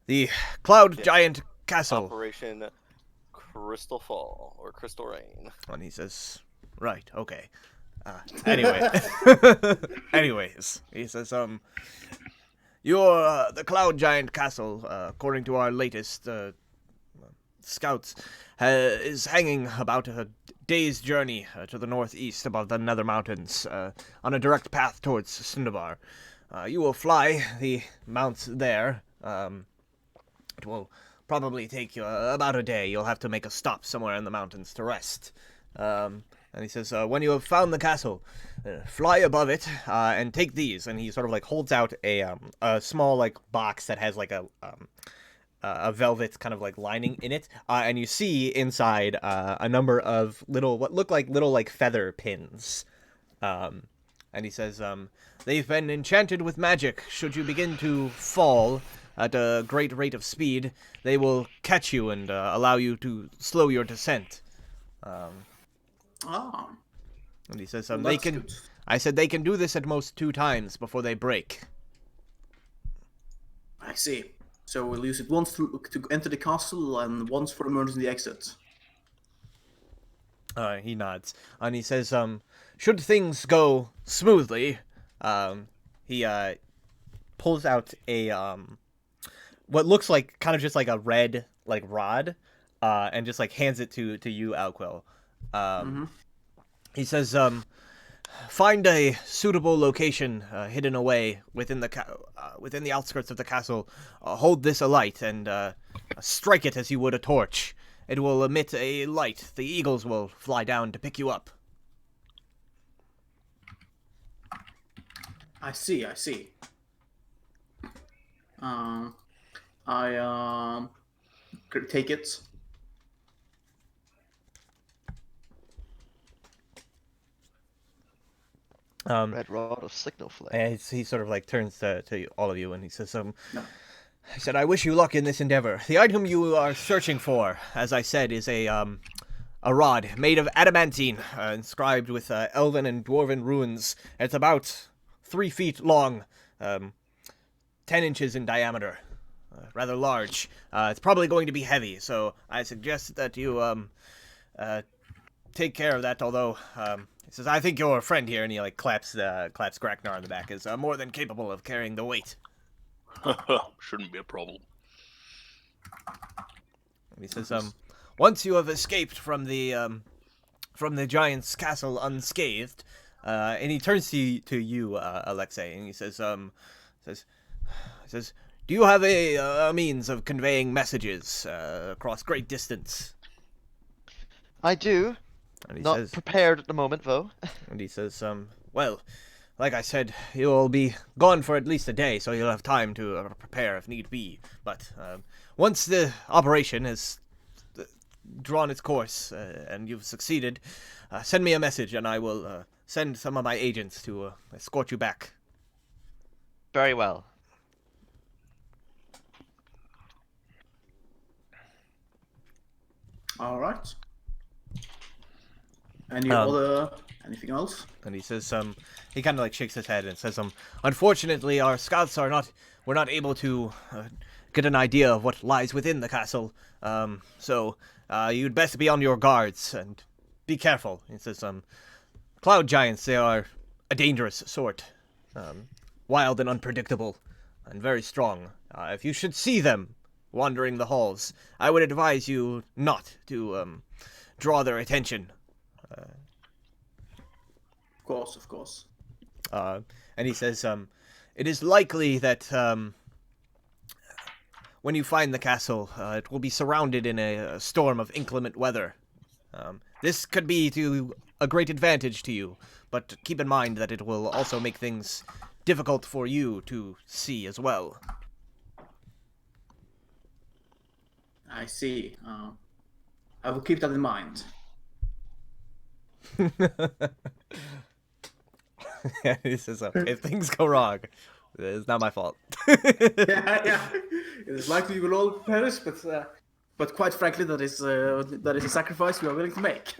the Cloud Giant Castle. Operation Crystal Fall or Crystal Rain. And he says, right, okay. Anyway, anyways, he says, your the Cloud Giant Castle, according to our latest scouts, is hanging about a day's journey to the northeast above the Nether Mountains, on a direct path towards Cindabar. You will fly the mounts there. It will probably take you about a day. You'll have to make a stop somewhere in the mountains to rest. And he says, when you have found the castle, fly above it and take these. And he sort of like holds out a small like box that has like a velvet kind of like lining in it, and you see inside a number of what look like little like feather pins. And he says, they've been enchanted with magic. Should you begin to fall at a great rate of speed, they will catch you and allow you to slow your descent. Ah. And he says, Well, they that's can. good. I said they can do this at most 2 times before they break. I see. So we'll use it once to enter the castle and once for emergency exit. He nods, and he says, should things go smoothly, he pulls out a what looks like kind of just like a red like rod, and just like hands it to you, Alquil. He says, find a suitable location hidden away within the outskirts of the castle. Hold this alight and strike it as you would a torch. It will emit a light. The eagles will fly down to pick you up. I see. I take it. Red rod of signal flame. And he sort of like turns to all of you and he says, No. he said, I wish you luck in this endeavor. The item you are searching for, as I said, is a rod made of adamantine, inscribed with elven and dwarven runes. It's about 3 feet long, 10 inches in diameter, rather large. It's probably going to be heavy, so I suggest that you take care of that. Although he says, I think your friend here, and he like claps Graknar on the back, is more than capable of carrying the weight. Shouldn't be a problem. And he says, once you have escaped from the giant's castle unscathed, and he turns to you, Alexei, and he says, do you have a means of conveying messages across great distance? I do. And he Not says, prepared at the moment, though. and he says, well, like I said, you'll be gone for at least a day, so you'll have time to prepare if need be. But once the operation has drawn its course and you've succeeded, send me a message and I will send some of my agents to escort you back. Very well. All right. Anything else? And he says, he kind of like shakes his head and says, unfortunately, our scouts were not able to get an idea of what lies within the castle. So you'd best be on your guards and be careful. He says, cloud giants, they are a dangerous sort, wild and unpredictable, and very strong. If you should see them wandering the halls, I would advise you not to draw their attention. Of course. And he says, it is likely that when you find the castle, it will be surrounded in a storm of inclement weather. This could be to a great advantage to you, but keep in mind that it will also make things difficult for you to see as well. I see. I will keep that in mind. He says, if things go wrong, it's not my fault. Yeah. It is likely you will all perish, but quite frankly, that is a sacrifice we are willing to make.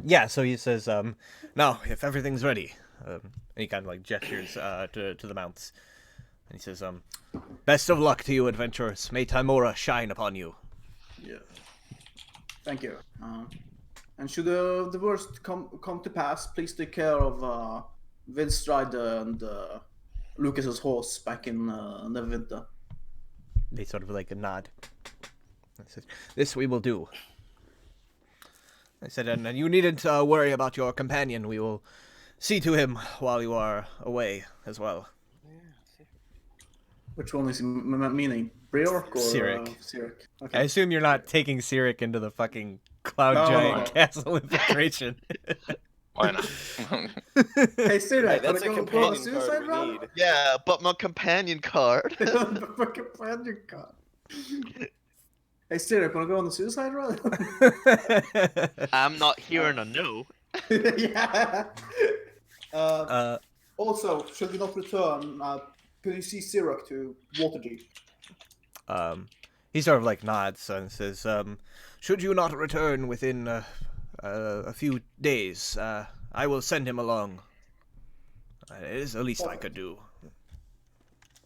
Yeah, so he says, now, if everything's ready, and he kind of like gestures to the mounts, and he says, best of luck to you, adventurers. May Timora shine upon you. Yeah. Thank you. And should the worst come to pass, please take care of Vinstride and Lucas's horse back in Neverwinter. They sort of like a nod. I said, this we will do. I said, and you needn't worry about your companion. We will see to him while you are away as well. Which one is meaning? Briork or Cyric. Cyric? I Okay. assume you're not taking Cyric into the fucking cloud No, giant no. castle infiltration. Why not? Hey, Cyric, Hey, that's a wanna go on companion suicide card we run? need. Yeah, but my companion card. The companion card. Hey, Cyric, wanna go on the suicide run? I'm not hearing a no. Yeah. uh, Also, should we not return? Can you see Cyric to Waterdeep? he sort of like nods and says, should you not return within a few days, I will send him along. It is the least I could do.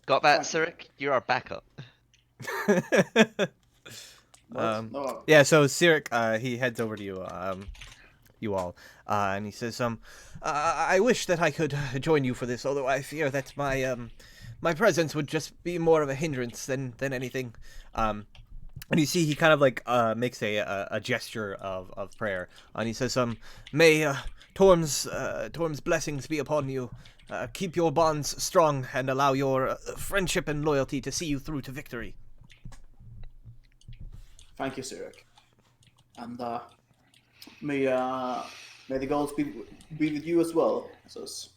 Got that, Cyric? You're our backup. No. Yeah, so Cyric, he heads over to you, you all, and he says, I wish that I could join you for this, although I fear that my presence would just be more of a hindrance than anything. And you see, he kind of like makes a gesture of prayer, and he says, may Torm's blessings be upon you. Keep your bonds strong and allow your friendship and loyalty to see you through to victory. Thank you, Cyric. And may the gods be with you as well. Says.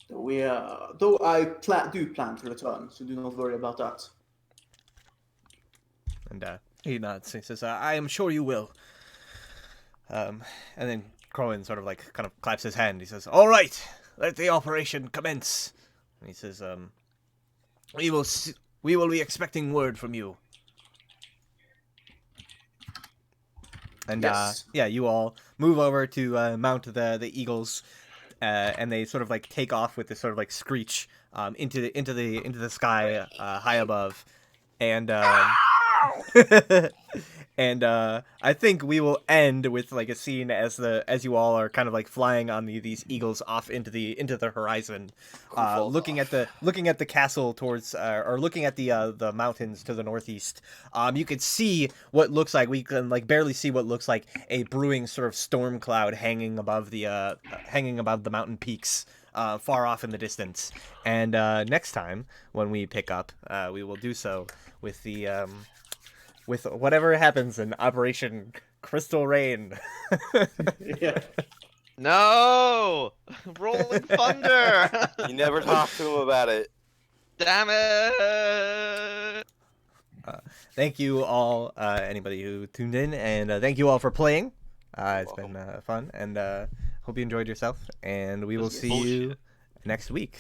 Though I do plan to return, so do not worry about that. And he nods. He says, I am sure you will. And then Crowan sort of like kind of claps his hand. He says, all right, let the operation commence. And he says, we will be expecting word from you. And Yes. yeah, you all move over to mount the eagles, and they sort of like take off with this sort of like screech into the sky high above, and and I think we will end with like a scene as you all are kind of like flying on these eagles off into the horizon, looking at the castle towards or looking at the mountains to the northeast. You can see what looks like, we can like barely see what looks like a brewing sort of storm cloud hanging above the mountain peaks far off in the distance. And next time when we pick up, we will do so with the with whatever happens in Operation Crystal Rain. Yeah. No! Rolling Thunder! You never talk to him about it. Damn it! Thank you all, anybody who tuned in, and thank you all for playing. It's welcome. been fun, and hope you enjoyed yourself, and we will see you next week.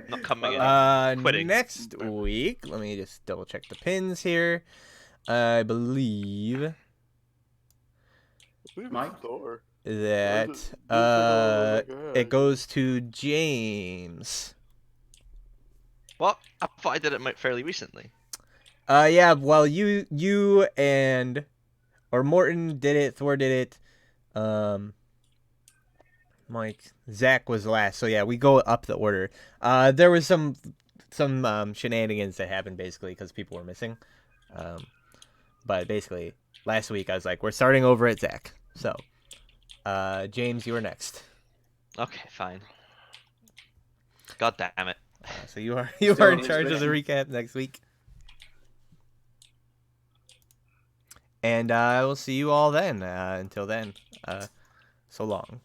Not coming in. Quitting. Next week, let me just double check the pins here. I believe Mike? that it goes to James. What? I thought I did it fairly recently. Yeah, well, you and or Morton did it, Thor did it, Mike, Zach was last, so yeah, we go up the order. There was some shenanigans that happened basically because people were missing, but basically last week I was like, we're starting over at Zach. So, James, you are next. Okay, fine. God damn it. So you are Still in on charge of the mission. recap next week. And I will see you all then. Until then, so long.